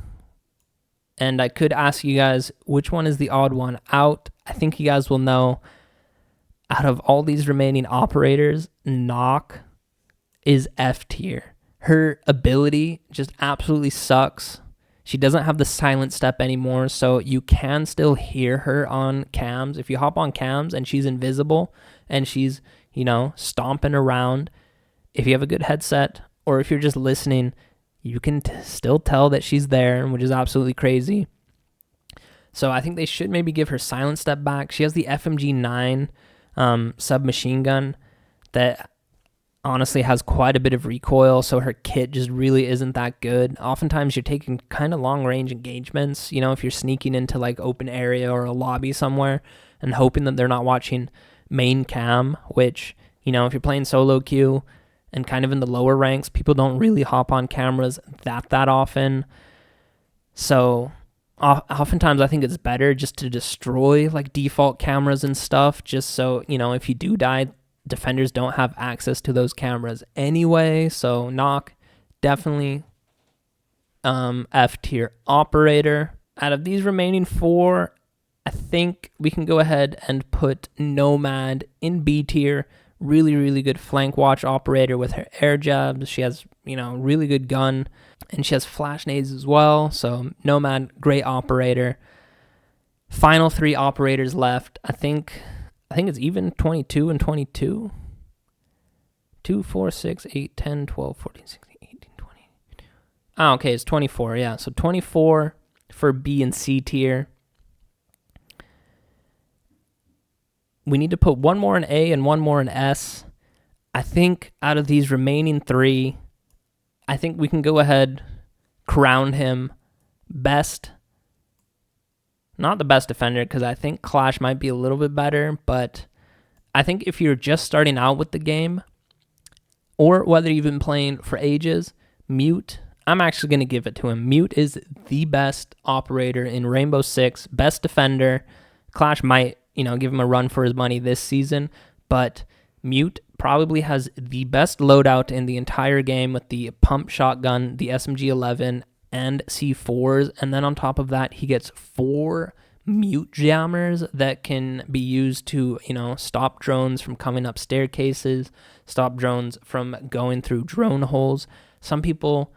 And I could ask you guys, which one is the odd one out? I think you guys will know. Out of all these remaining operators, Knock is F tier. Her ability just absolutely sucks. She doesn't have the silent step anymore, so you can still hear her on cams. If you hop on cams and she's invisible and she's, stomping around, if you have a good headset or if you're just listening, you can still tell that she's there, which is absolutely crazy. So I think they should maybe give her silent step back. She has the FMG9 submachine gun that honestly has quite a bit of recoil, so her kit just really isn't that good. Oftentimes you're taking kind of long range engagements, if you're sneaking into like open area or a lobby somewhere and hoping that they're not watching main cam, which, if you're playing solo queue and kind of in the lower ranks, people don't really hop on cameras that often. So oftentimes I think it's better just to destroy like default cameras and stuff, just so, if you do die, defenders don't have access to those cameras anyway. So Knock, definitely F tier operator. Out of these remaining 4, I think we can go ahead and put Nomad in B tier. Really, really good flank watch operator with her air jabs. She has, really good gun, and she has flash nades as well. So Nomad, great operator. Final 3 operators left. I think it's even 22 and 22. 2, 4, 6, 8, 10, 12, 14, 16, 18, 20. Oh, okay, it's 24, yeah. So 24 for B and C tier. We need to put 1 more in A and 1 more in S. I think out of these remaining 3, I think we can go ahead, crown him best. Not the best defender, because I think Clash might be a little bit better, but I think if you're just starting out with the game, or whether you've been playing for ages, Mute, I'm actually going to give it to him. Mute is the best operator in Rainbow Six, best defender. Clash might, give him a run for his money this season, but Mute probably has the best loadout in the entire game with the pump shotgun, the SMG-11, and C4s, and then on top of that, he gets 4 mute jammers that can be used to, stop drones from coming up staircases, stop drones from going through drone holes. Some people,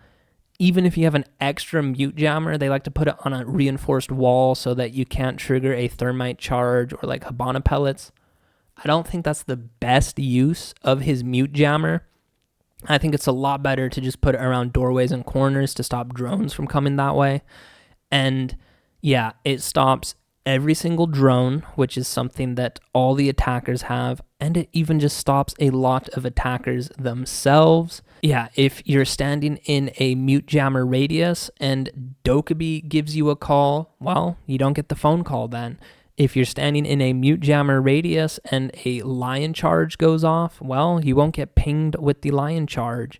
even if you have an extra mute jammer, they like to put it on a reinforced wall so that you can't trigger a thermite charge or like Habana pellets. I don't think that's the best use of his mute jammer. I think it's a lot better to just put it around doorways and corners to stop drones from coming that way. And yeah, it stops every single drone, which is something that all the attackers have, and it even just stops a lot of attackers themselves. Yeah, if you're standing in a mute jammer radius and Dokkaebi gives you a call, well, you don't get the phone call then. If you're standing in a mute jammer radius and a lion charge goes off, well, you won't get pinged with the lion charge.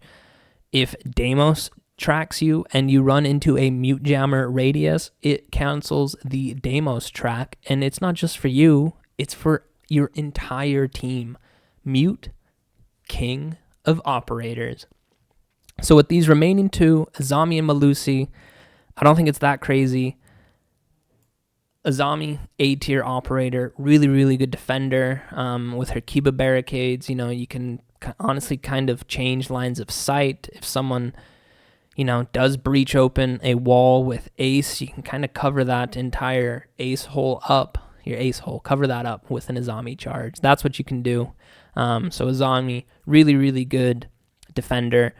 If Deimos tracks you and you run into a mute jammer radius, it cancels the Deimos track, and it's not just for you, it's for your entire team. Mute, king of operators. So with these remaining 2, Azami and Melusi, I don't think it's that crazy. Azami, A-tier operator, really, really good defender with her Kiba barricades. You can honestly kind of change lines of sight. If someone, does breach open a wall with ace, you can kind of cover that entire ace hole up, your ace hole, cover that up with an Azami charge. That's what you can do. So Azami, really, really good defender.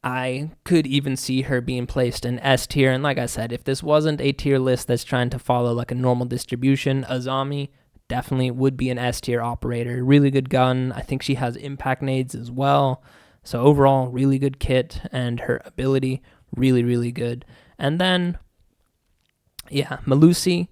I could even see her being placed in S tier. And like I said, if this wasn't a tier list that's trying to follow like a normal distribution, Azami definitely would be an S tier operator. Really good gun. I think she has impact nades as well. So overall, really good kit, and her ability, really, really good. And then, yeah, Melusi,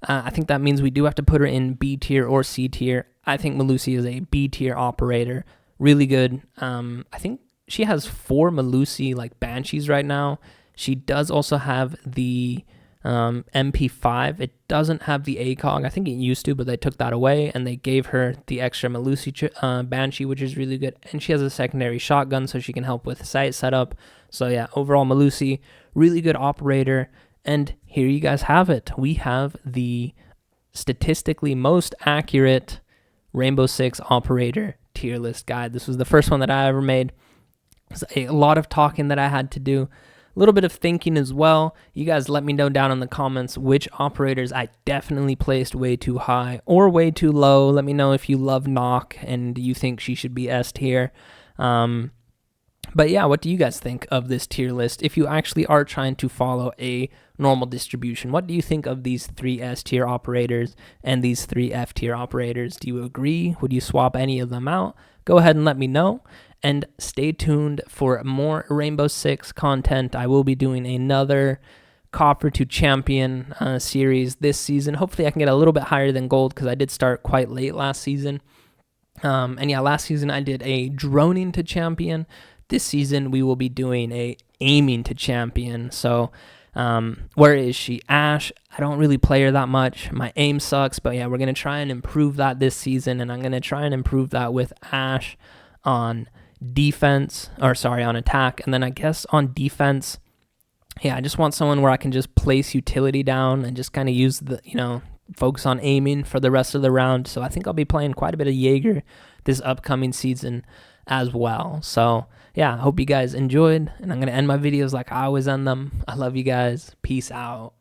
I think that means we do have to put her in B tier or C tier. I think Melusi is a B tier operator. really good. I think she has 4 Melusi like Banshees right now. She does also have the MP5. It doesn't have the ACOG. I think it used to, but they took that away, and they gave her the extra Melusi Banshee, which is really good. And she has a secondary shotgun, so she can help with sight setup. So yeah, overall Melusi, really good operator. And here you guys have it. We have the statistically most accurate Rainbow Six operator tier list guide. This was the first one that I ever made. It was a lot of talking that I had to do. A little bit of thinking as well. You guys let me know down in the comments which operators I definitely placed way too high or way too low. Let me know if you love Knock and you think she should be S tier. But yeah, what do you guys think of this tier list? If you actually are trying to follow a normal distribution, what do you think of these 3 S tier operators and these 3 F tier operators? Do you agree? Would you swap any of them out? Go ahead and let me know. And stay tuned for more Rainbow Six content. I will be doing another Copper to Champion series this season. Hopefully I can get a little bit higher than Gold because I did start quite late last season. And yeah, last season I did a Droning to Champion. This season we will be doing a Aiming to Champion. So where is she? Ashe. I don't really play her that much. My aim sucks, but yeah, we're going to try and improve that this season, and I'm going to try and improve that with Ashe on defense, or sorry, on attack. And then I guess on defense, yeah, I just want someone where I can just place utility down and just kind of use the, focus on aiming for the rest of the round. So I think I'll be playing quite a bit of Jaeger this upcoming season as well. So yeah, I hope you guys enjoyed, and I'm going to end my videos like I always end them. I love you guys. Peace out.